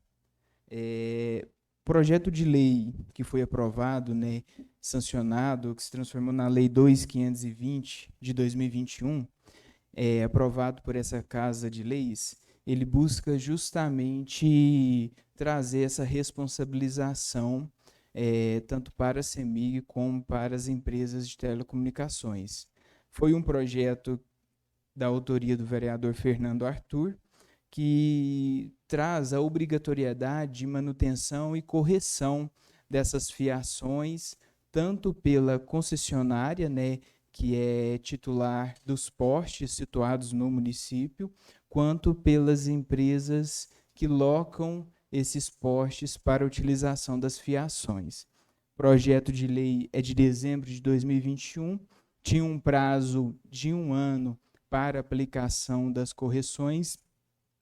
Projeto de lei que foi aprovado, né, sancionado, que se transformou na Lei 2520 de 2021, aprovado por essa Casa de Leis, ele busca justamente trazer essa responsabilização tanto para a CEMIG como para as empresas de telecomunicações. Foi um projeto da autoria do vereador Fernando Arthur, que traz a obrigatoriedade de manutenção e correção dessas fiações, tanto pela concessionária, né, que é titular dos postes situados no município, quanto pelas empresas que locam esses postes para a utilização das fiações. O projeto de lei é de dezembro de 2021, tinha um prazo de 1 ano para aplicação das correções,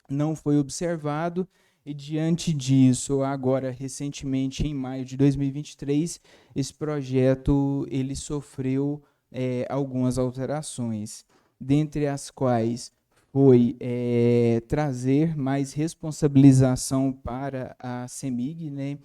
não foi observado, e diante disso, agora recentemente, em maio de 2023, esse projeto ele sofreu algumas alterações, dentre as quais foi trazer mais responsabilização para a CEMIG, né,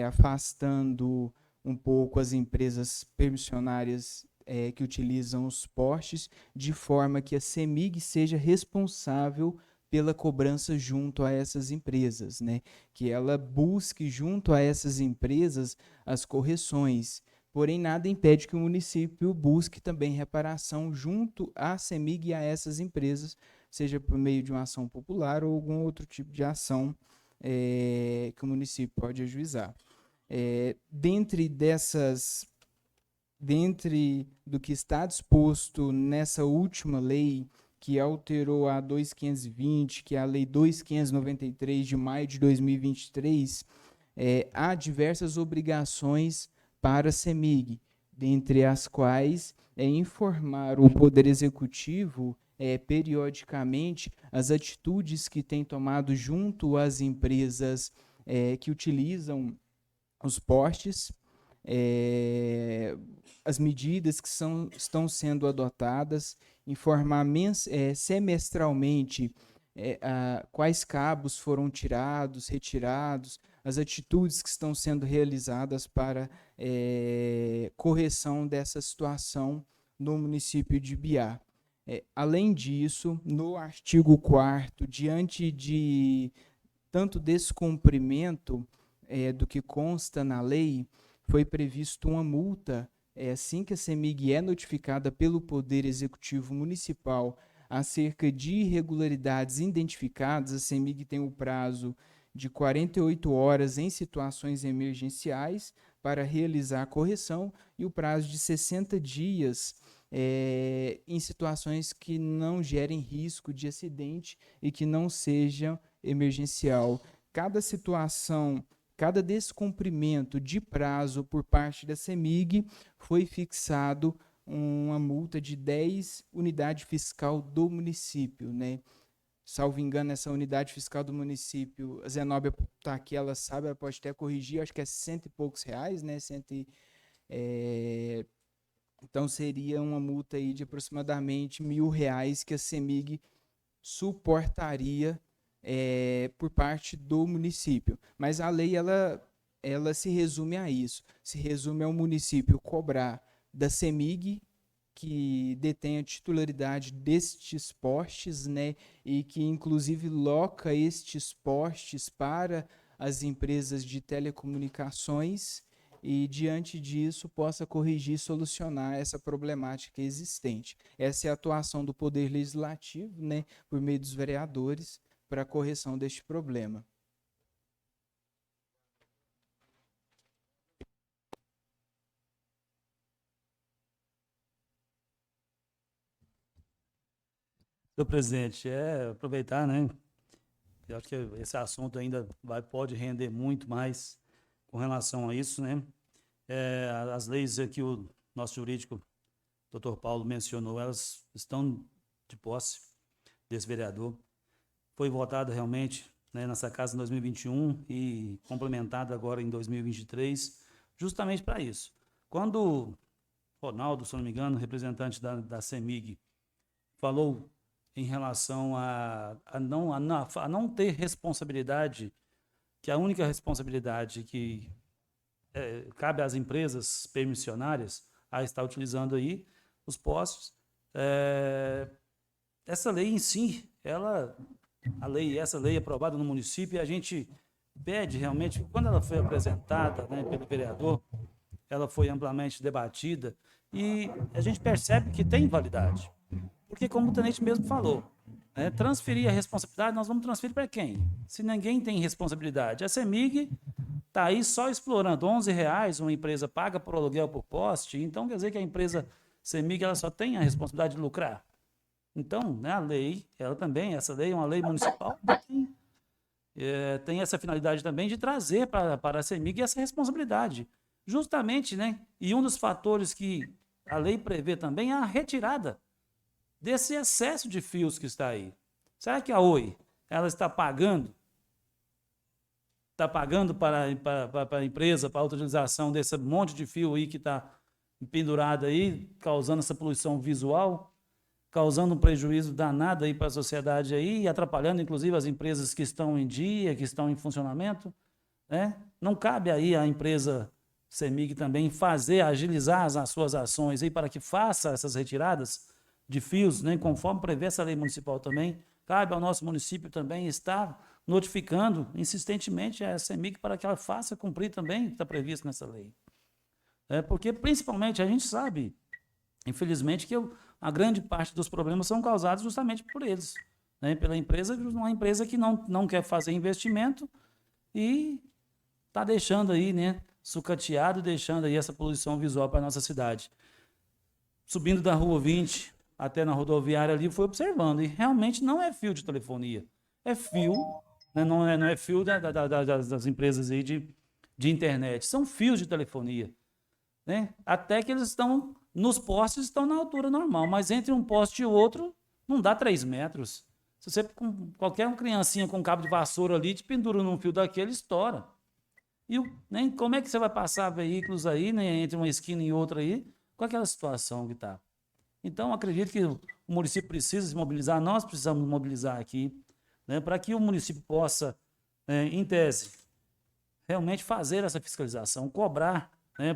afastando um pouco as empresas permissionárias que utilizam os postes, de forma que a CEMIG seja responsável pela cobrança junto a essas empresas, né, que ela busque junto a essas empresas as correções. Porém, nada impede que o município busque também reparação junto à CEMIG e a essas empresas, seja por meio de uma ação popular ou algum outro tipo de ação que o município pode ajuizar. Dentre do que está disposto nessa última lei, que alterou a 2520, que é a Lei 2593 de maio de 2023, há diversas obrigações para a CEMIG, dentre as quais informar o Poder Executivo periodicamente as atitudes que tem tomado junto às empresas que utilizam os postes, as medidas que estão sendo adotadas, informar semestralmente quais cabos foram tirados, retirados, as atitudes que estão sendo realizadas para correção dessa situação no município de Ibiá. Além disso, no artigo 4º, diante de tanto descumprimento do que consta na lei, foi previsto uma multa assim que a CEMIG é notificada pelo Poder Executivo Municipal acerca de irregularidades identificadas. A CEMIG tem o prazo de 48 horas em situações emergenciais para realizar a correção e o prazo de 60 dias em situações que não gerem risco de acidente e que não sejam emergencial. Cada situação, cada descumprimento de prazo por parte da CEMIG foi fixado uma multa de 10 unidade fiscal do município, né? Salvo engano, essa unidade fiscal do município, a Zenóbia está aqui, ela sabe, ela pode até corrigir, acho que é R$100 e poucos, né? Então seria uma multa aí de aproximadamente R$1.000 que a CEMIG suportaria por parte do município. Mas a lei ela se resume a isso, se resume ao município cobrar da CEMIG, que detém a titularidade destes postes, né, e que inclusive loca estes postes para as empresas de telecomunicações, e diante disso possa corrigir e solucionar essa problemática existente. Essa é a atuação do Poder Legislativo, né, por meio dos vereadores, para a correção deste problema. Senhor presidente, aproveitar, né? Eu acho que esse assunto ainda pode render muito mais com relação a isso, né? As leis que o nosso jurídico, Dr. Paulo, mencionou, elas estão de posse desse vereador. Foi votada realmente, né, nessa casa em 2021 e complementada agora em 2023, justamente para isso. Quando Ronaldo, se não me engano, representante da CEMIG, falou em relação a não ter responsabilidade, que a única responsabilidade que cabe às empresas permissionárias a estar utilizando aí os postos, essa lei em si, essa lei aprovada no município, e a gente pede realmente, quando ela foi apresentada, né, pelo vereador, ela foi amplamente debatida e a gente percebe que tem validade. Porque, como o tenente mesmo falou, transferir a responsabilidade, nós vamos transferir para quem? Se ninguém tem responsabilidade. A CEMIG está aí só explorando R$11, uma empresa paga por aluguel por poste, então quer dizer que a empresa CEMIG ela só tem a responsabilidade de lucrar. Então, né, a lei, essa lei é uma lei municipal, tem essa finalidade também de trazer para a CEMIG essa responsabilidade. Justamente, né, e um dos fatores que a lei prevê também é a retirada desse excesso de fios que está aí. Será que a Oi ela está pagando para a empresa, para a utilização desse monte de fio aí que está pendurado aí, causando essa poluição visual, causando um prejuízo danado aí para a sociedade aí, e atrapalhando inclusive as empresas que estão em dia, que estão em funcionamento, né? Não cabe aí à empresa CEMIG também agilizar as suas ações aí para que faça essas retiradas de fios, né, conforme prevê essa lei municipal também. Cabe ao nosso município também estar notificando insistentemente a CEMIG para que ela faça cumprir também o que está previsto nessa lei. Porque, principalmente, a gente sabe, infelizmente, que a grande parte dos problemas são causados justamente por eles, né, pela empresa, uma empresa que não quer fazer investimento e está deixando aí, né, sucateado, deixando aí essa poluição visual para a nossa cidade. Subindo da Rua 20 até na rodoviária ali, foi observando, e realmente não é fio de telefonia, é fio, né, não é fio das empresas aí de internet, são fios de telefonia, né? Até que eles estão, nos postes, estão na altura normal, mas entre um poste e o outro, não dá 3 metros. Se você, qualquer criancinha com cabo de vassoura ali, te pendura num fio daquele, estoura. E né, como é que você vai passar veículos aí, né, entre uma esquina e outra aí, com aquela situação que está? Então, acredito que o município precisa se mobilizar, nós precisamos mobilizar aqui, né, para que o município possa, em tese, realmente fazer essa fiscalização, cobrar, né,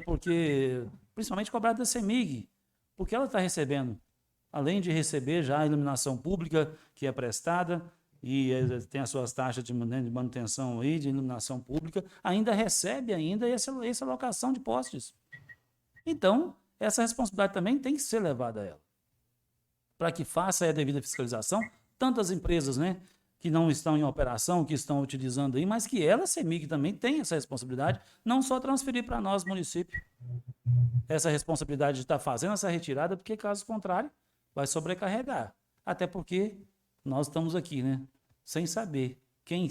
principalmente cobrar da CEMIG, porque ela está recebendo, além de receber já a iluminação pública que é prestada, e tem as suas taxas de manutenção aí, de iluminação pública, ainda recebe ainda essa alocação de postes. Então, essa responsabilidade também tem que ser levada a ela, para que faça a devida fiscalização, tantas empresas, né, que não estão em operação, que estão utilizando aí, mas que ela, CEMIG, também tem essa responsabilidade, não só transferir para nós, município, essa responsabilidade de estar fazendo essa retirada, porque, caso contrário, vai sobrecarregar. Até porque nós estamos aqui, né, sem saber quem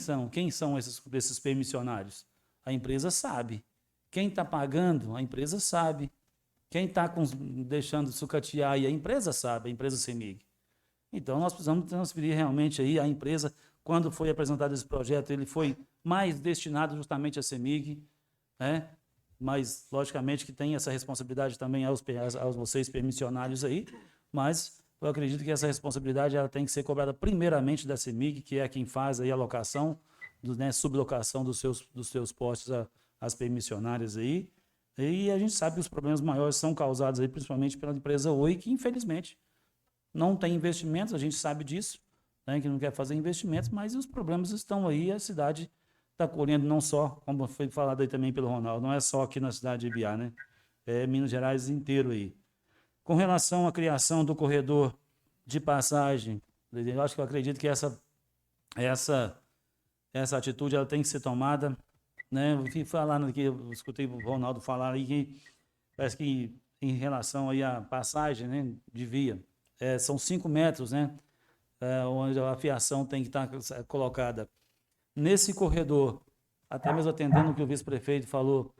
são esses permissionários. A empresa sabe. Quem está pagando, a empresa sabe. Quem está deixando sucatear aí, a empresa sabe, a empresa CEMIG. Então, nós precisamos transferir realmente aí a empresa. Quando foi apresentado esse projeto, ele foi mais destinado justamente a CEMIG, né? Mas, logicamente, que tem essa responsabilidade também aos vocês permissionários aí, mas eu acredito que essa responsabilidade ela tem que ser cobrada primeiramente da CEMIG, que é quem faz aí a locação, né, sublocação dos seus postes às permissionárias aí. E a gente sabe que os problemas maiores são causados aí principalmente pela empresa Oi, que infelizmente não tem investimentos, a gente sabe disso, né, que não quer fazer investimentos, mas os problemas estão aí, a cidade está colhendo não só, como foi falado aí também pelo Ronaldo, não é só aqui na cidade de Ibiá, né? É Minas Gerais inteiro aí. Com relação à criação do corredor de passagem, eu acredito que essa atitude ela tem que ser tomada, né? Eu fui falando aqui, eu escutei o Ronaldo falar aí que parece que em relação aí à passagem, né, de via, são 5 metros, né, onde a fiação tem que estar colocada. Nesse corredor, até mesmo atendendo o que o vice-prefeito falou,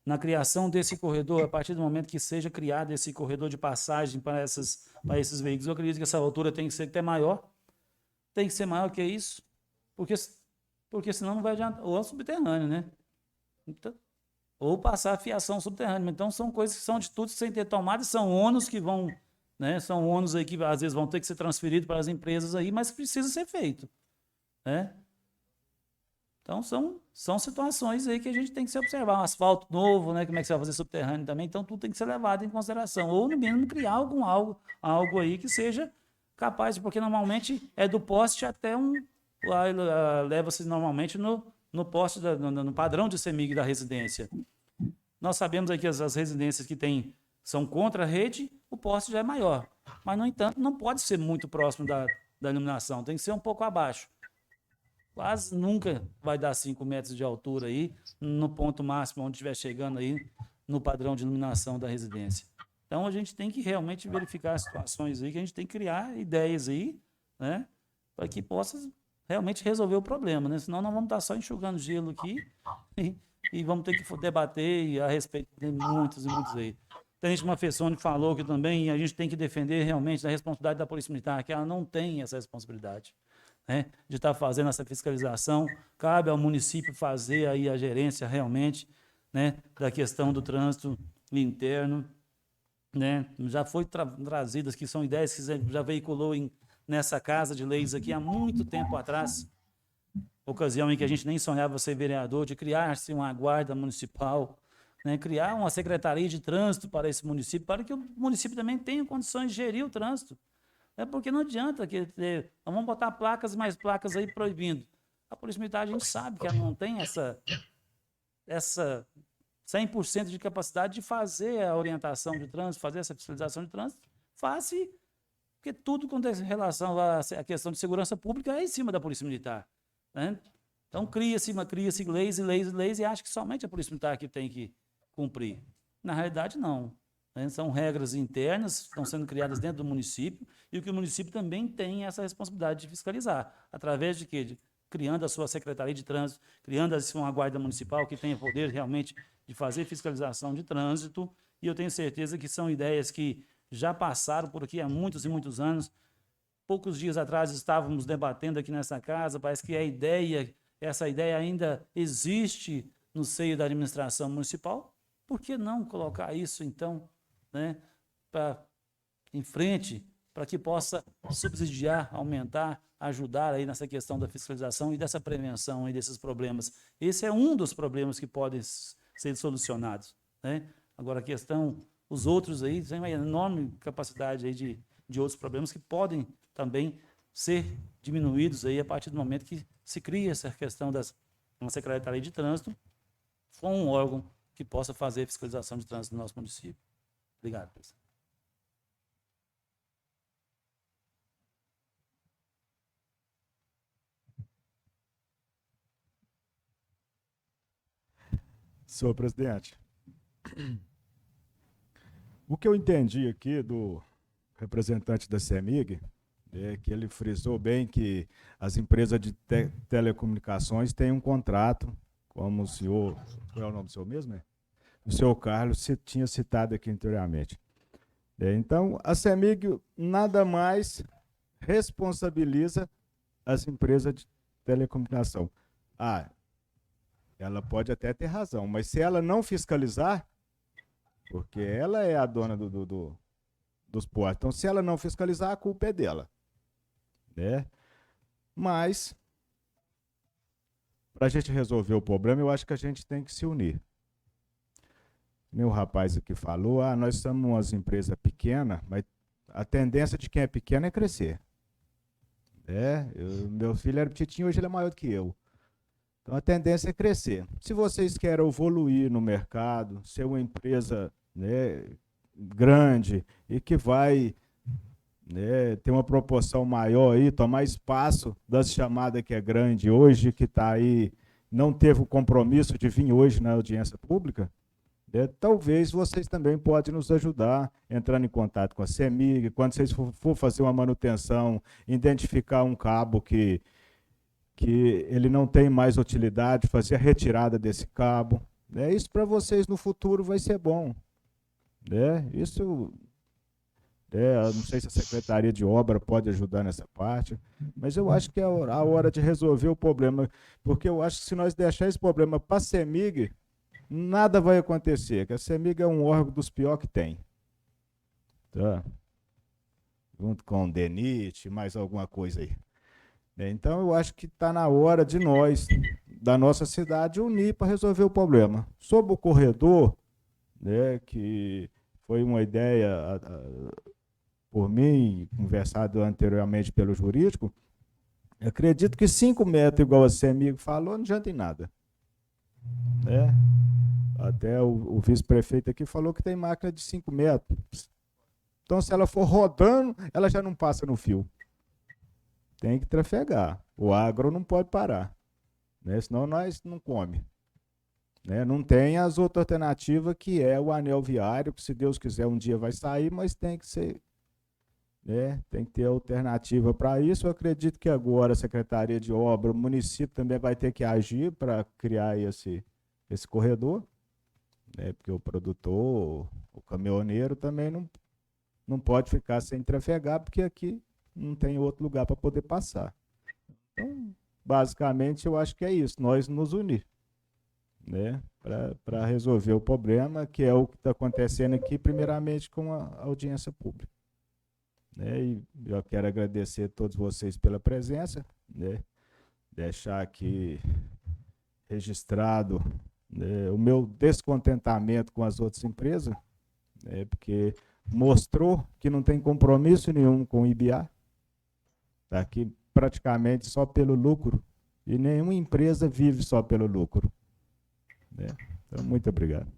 na criação desse corredor, a partir do momento que seja criado esse corredor de passagem para esses veículos, eu acredito que essa altura tem que ser até maior, tem que ser maior que isso, porque senão não vai adiantar, ou é subterrâneo, né? Então, ou passar a fiação subterrânea. Então, são coisas que são atitudes sem ter tomado, e são ônus que vão, né? São ônus aí que às vezes vão ter que ser transferidos para as empresas aí, mas que precisa ser feito, né? Então, são situações aí que a gente tem que se observar. Um asfalto novo, né? Como é que você vai fazer subterrâneo também? Então, tudo tem que ser levado em consideração. Ou, no mínimo, criar algo aí que seja capaz, porque normalmente é do poste até leva-se normalmente no poste, no padrão de CEMIG da residência. Nós sabemos aqui que as residências que são contra a rede, o poste já é maior. Mas, no entanto, não pode ser muito próximo da iluminação, tem que ser um pouco abaixo. Quase nunca vai dar 5 metros de altura aí, no ponto máximo onde estiver chegando aí, no padrão de iluminação da residência. Então, a gente tem que realmente verificar as situações aí, que a gente tem que criar ideias aí, né, para que possa realmente resolver o problema, né? Senão nós vamos estar só enxugando gelo aqui e vamos ter que debater a respeito de muitos e muitos aí. O tenente Mafessoni falou que também a gente tem que defender realmente a responsabilidade da Polícia Militar, que ela não tem essa responsabilidade, né, de estar fazendo essa fiscalização. Cabe ao município fazer aí a gerência realmente, né, da questão do trânsito interno, né? Já foi trazidas, que são ideias que já veiculou nessa casa de leis aqui há muito tempo atrás, ocasião em que a gente nem sonhava ser vereador, de criar-se uma guarda municipal, né, criar uma secretaria de trânsito para esse município, para que o município também tenha condições de gerir o trânsito. Porque não adianta vamos botar placas e mais placas aí proibindo. A Polícia Militar, a gente sabe que ela não tem essa 100% de capacidade de fazer a orientação de trânsito, fazer essa fiscalização de trânsito, porque tudo com relação à questão de segurança pública é em cima da Polícia Militar, né? Então, cria-se leis e acha que somente a Polícia Militar que tem que cumprir. Na realidade, não. São regras internas, estão sendo criadas dentro do município, e o que o município também tem essa responsabilidade de fiscalizar. Através de quê? Criando a sua Secretaria de Trânsito, criando uma guarda municipal que tenha poder realmente de fazer fiscalização de trânsito, e eu tenho certeza que são ideias que já passaram por aqui há muitos e muitos anos. Poucos dias atrás estávamos debatendo aqui nessa casa, parece que essa ideia ainda existe no seio da administração municipal. Por que não colocar isso, então, né, em frente, para que possa subsidiar, aumentar, ajudar aí nessa questão da fiscalização e dessa prevenção aí desses problemas? Esse é um dos problemas que podem ser solucionados, né? Agora, a questão, os outros aí, tem uma enorme capacidade aí de outros problemas que podem também ser diminuídos aí a partir do momento que se cria essa questão uma Secretaria de Trânsito com um órgão que possa fazer fiscalização de trânsito no nosso município. Obrigado, presidente. Senhor presidente, o que eu entendi aqui do representante da CEMIG é que ele frisou bem que as empresas de telecomunicações têm um contrato, como o senhor, qual é o nome do senhor mesmo? O senhor Carlos tinha citado aqui anteriormente. Então, a CEMIG nada mais responsabiliza as empresas de telecomunicação. Ela pode até ter razão, mas se ela não fiscalizar, porque ela é a dona dos postos, então se ela não fiscalizar, a culpa é dela. Né? Mas, para a gente resolver o problema, eu acho que a gente tem que se unir. Meu rapaz aqui falou, nós somos umas empresas pequenas, mas a tendência de quem é pequeno é crescer. Meu filho era petitinho, hoje ele é maior do que eu. Então a tendência é crescer. Se vocês querem evoluir no mercado, ser uma empresa, né, grande e que vai, né, ter uma proporção maior aí, tomar espaço das chamadas que é grande hoje, que está aí, não teve o compromisso de vir hoje na audiência pública, né, talvez vocês também podem nos ajudar, entrando em contato com a CEMIG, quando vocês for fazer uma manutenção, identificar um cabo que ele não tem mais utilidade, fazer a retirada desse cabo. Né? Isso para vocês no futuro vai ser bom. Né? Isso, eu não sei se a Secretaria de Obra pode ajudar nessa parte, mas eu acho que é a hora de resolver o problema, porque eu acho que se nós deixar esse problema para a CEMIG, nada vai acontecer, que a CEMIG é um órgão dos piores que tem. Tá? Junto com o DENIT, mais alguma coisa aí. Então, eu acho que está na hora de nós, da nossa cidade, unir para resolver o problema. Sobre o corredor, né, que foi uma ideia por mim, conversado anteriormente pelo jurídico, eu acredito que 5 metros, igual a CEMIG falou, não adianta em nada. Né? Até o vice-prefeito aqui falou que tem máquina de 5 metros. Então, se ela for rodando, ela já não passa no fio. Tem que trafegar. O agro não pode parar, né? Senão nós não come. Né? Não tem as outras alternativas, que é o anel viário, que se Deus quiser um dia vai sair, mas tem que ser, né? Tem que ter alternativa para isso. Eu acredito que agora a Secretaria de Obra, o município também vai ter que agir para criar esse corredor, né? Porque o produtor, o caminhoneiro também não pode ficar sem trafegar, porque aqui não tem outro lugar para poder passar. Então, basicamente, eu acho que é isso, nós nos unir, né, para resolver o problema, que é o que está acontecendo aqui, primeiramente com a audiência pública. Né, e eu quero agradecer a todos vocês pela presença, né, deixar aqui registrado, né, o meu descontentamento com as outras empresas, né, porque mostrou que não tem compromisso nenhum com o IBA, está aqui praticamente só pelo lucro, e nenhuma empresa vive só pelo lucro. Né? Então, muito obrigado.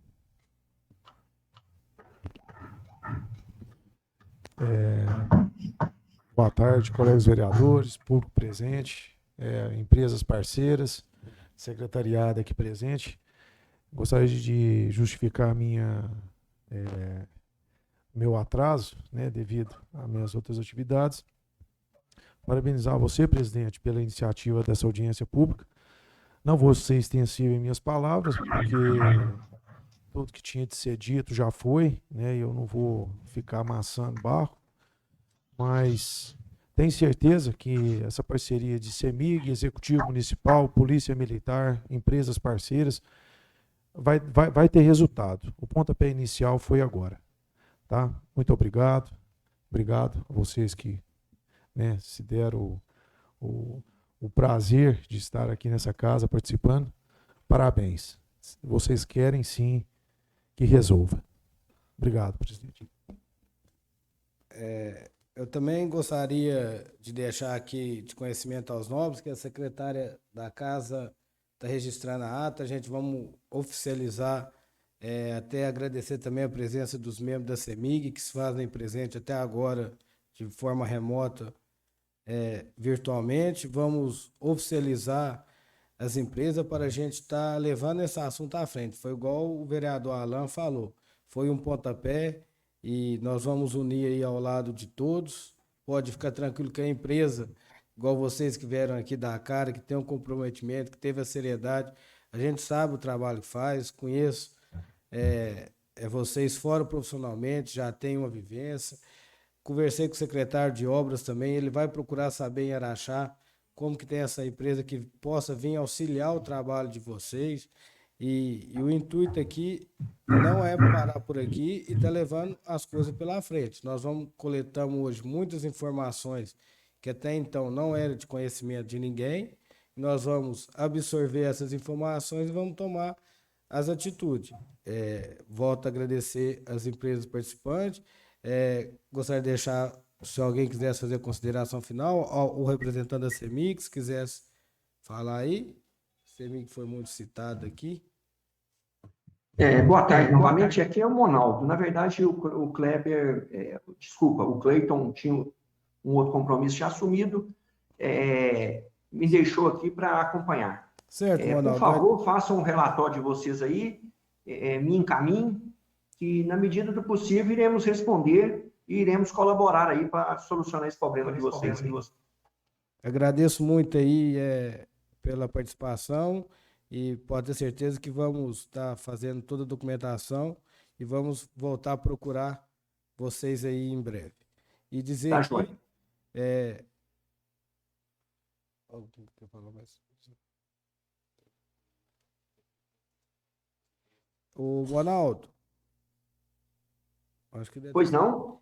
Boa tarde, colegas vereadores, público presente, empresas parceiras, secretariado aqui presente. Gostaria de justificar meu atraso, né, devido às minhas outras atividades. Parabenizar você, presidente, pela iniciativa dessa audiência pública. Não vou ser extensivo em minhas palavras, porque tudo que tinha de ser dito já foi, né? Eu não vou ficar amassando barro, mas tenho certeza que essa parceria de CEMIG, Executivo Municipal, Polícia Militar, empresas parceiras, vai ter resultado. O pontapé inicial foi agora. Tá? Muito obrigado. Obrigado a vocês que, né, se deram o prazer de estar aqui nessa casa participando. Parabéns. Vocês querem sim que resolva. Obrigado, presidente. Eu também gostaria de deixar aqui de conhecimento aos nobres que a secretária da Casa está registrando a ata. A gente vamos oficializar, até agradecer também a presença dos membros da CEMIG, que se fazem presente até agora de forma remota, virtualmente. Vamos oficializar as empresas para a gente estar levando esse assunto à frente. Foi igual o vereador Alan falou, foi um pontapé e nós vamos unir aí ao lado de todos. Pode ficar tranquilo que a empresa, igual vocês que vieram aqui dar a cara, que tem um comprometimento, que teve a seriedade, a gente sabe o trabalho que faz, conheço vocês fora profissionalmente, já tem uma vivência. Conversei com o secretário de obras também, ele vai procurar saber em Araxá como que tem essa empresa que possa vir auxiliar o trabalho de vocês. E o intuito aqui não é parar por aqui e tá levando as coisas pela frente. Nós coletamos hoje muitas informações que até então não eram de conhecimento de ninguém. Nós vamos absorver essas informações e vamos tomar as atitudes. Volto a agradecer as empresas participantes. Gostaria de deixar, se alguém quisesse fazer a consideração final, o representante da CEMIG, se quisesse falar aí. CEMIG foi muito citado aqui. Boa tarde, novamente. Aqui é o Monaldo. Na verdade, o Kleber, desculpa, o Cleiton tinha um outro compromisso já assumido, me deixou aqui para acompanhar. Certo, Monaldo. Por favor, façam um relatório de vocês aí, me encaminhem, que na medida do possível iremos responder e iremos colaborar aí para solucionar esse problema de vocês. Agradeço muito aí pela participação e pode ter certeza que vamos estar fazendo toda a documentação e vamos voltar a procurar vocês aí em breve. E dizer Tá, que... joia. O Ronaldo. Acho que Pois não?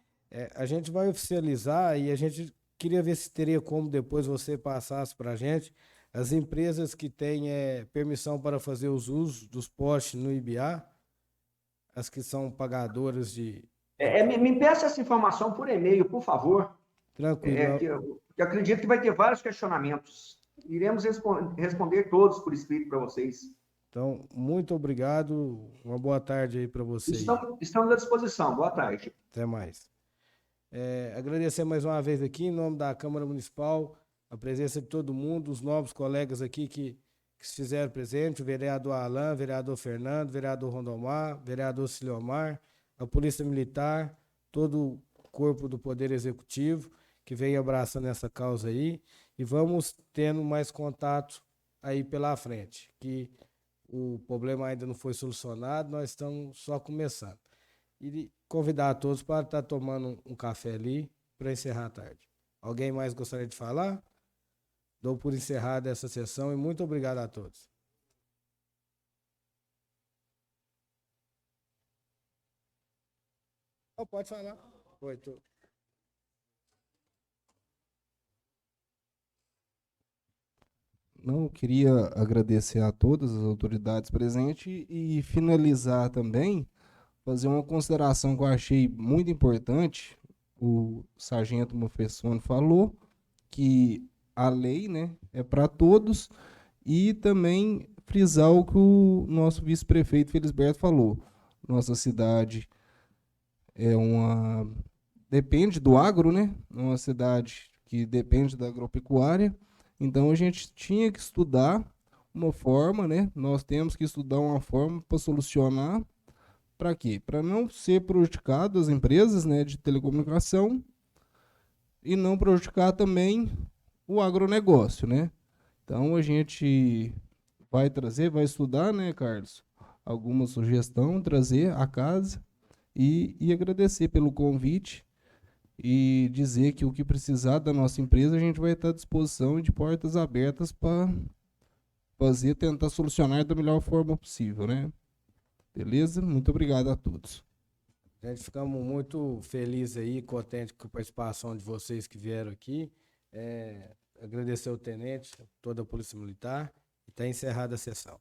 A gente vai oficializar e a gente queria ver se teria como depois você passasse para a gente as empresas que têm permissão para fazer os usos dos postes no IBA, as que são pagadoras de... Me peça essa informação por e-mail, por favor. Tranquilo. Eu acredito que vai ter vários questionamentos. Iremos responder todos por escrito para vocês. Então, muito obrigado. Uma boa tarde aí para vocês. Estamos à disposição. Boa tarde. Até mais. Agradecer mais uma vez aqui, em nome da Câmara Municipal, a presença de todo mundo, os novos colegas aqui que se fizeram presente, o vereador Alan, vereador Fernando, vereador Rondomar, vereador Ciliomar, a Polícia Militar, todo o corpo do Poder Executivo que vem abraçando essa causa aí, e vamos tendo mais contato aí pela frente, que o problema ainda não foi solucionado, nós estamos só começando. E convidar a todos para estar tomando um café ali para encerrar a tarde. Alguém mais gostaria de falar? Dou por encerrada essa sessão e muito obrigado a todos. Pode falar. Oi, tu. Não, eu queria agradecer a todas as autoridades presentes e finalizar também, fazer uma consideração que eu achei muito importante. O sargento Mofessone falou que a lei, né, é para todos, e também frisar o que o nosso vice-prefeito Felisberto falou. Nossa cidade depende do agro, né? É uma cidade que depende da agropecuária. Então a gente tinha que estudar uma forma, né? Nós temos que estudar uma forma para solucionar. Para quê? Para não ser prejudicado as empresas, né, de telecomunicação e não prejudicar também o agronegócio, né? Então a gente vai estudar, né, Carlos? Alguma sugestão, trazer à casa e agradecer pelo convite e dizer que o que precisar da nossa empresa a gente vai estar à disposição e de portas abertas para tentar solucionar da melhor forma possível, né? Beleza? Muito obrigado a todos. Gente, ficamos muito felizes aí, contentes com a participação de vocês que vieram aqui. Agradecer ao tenente, toda a Polícia Militar, e está encerrada a sessão.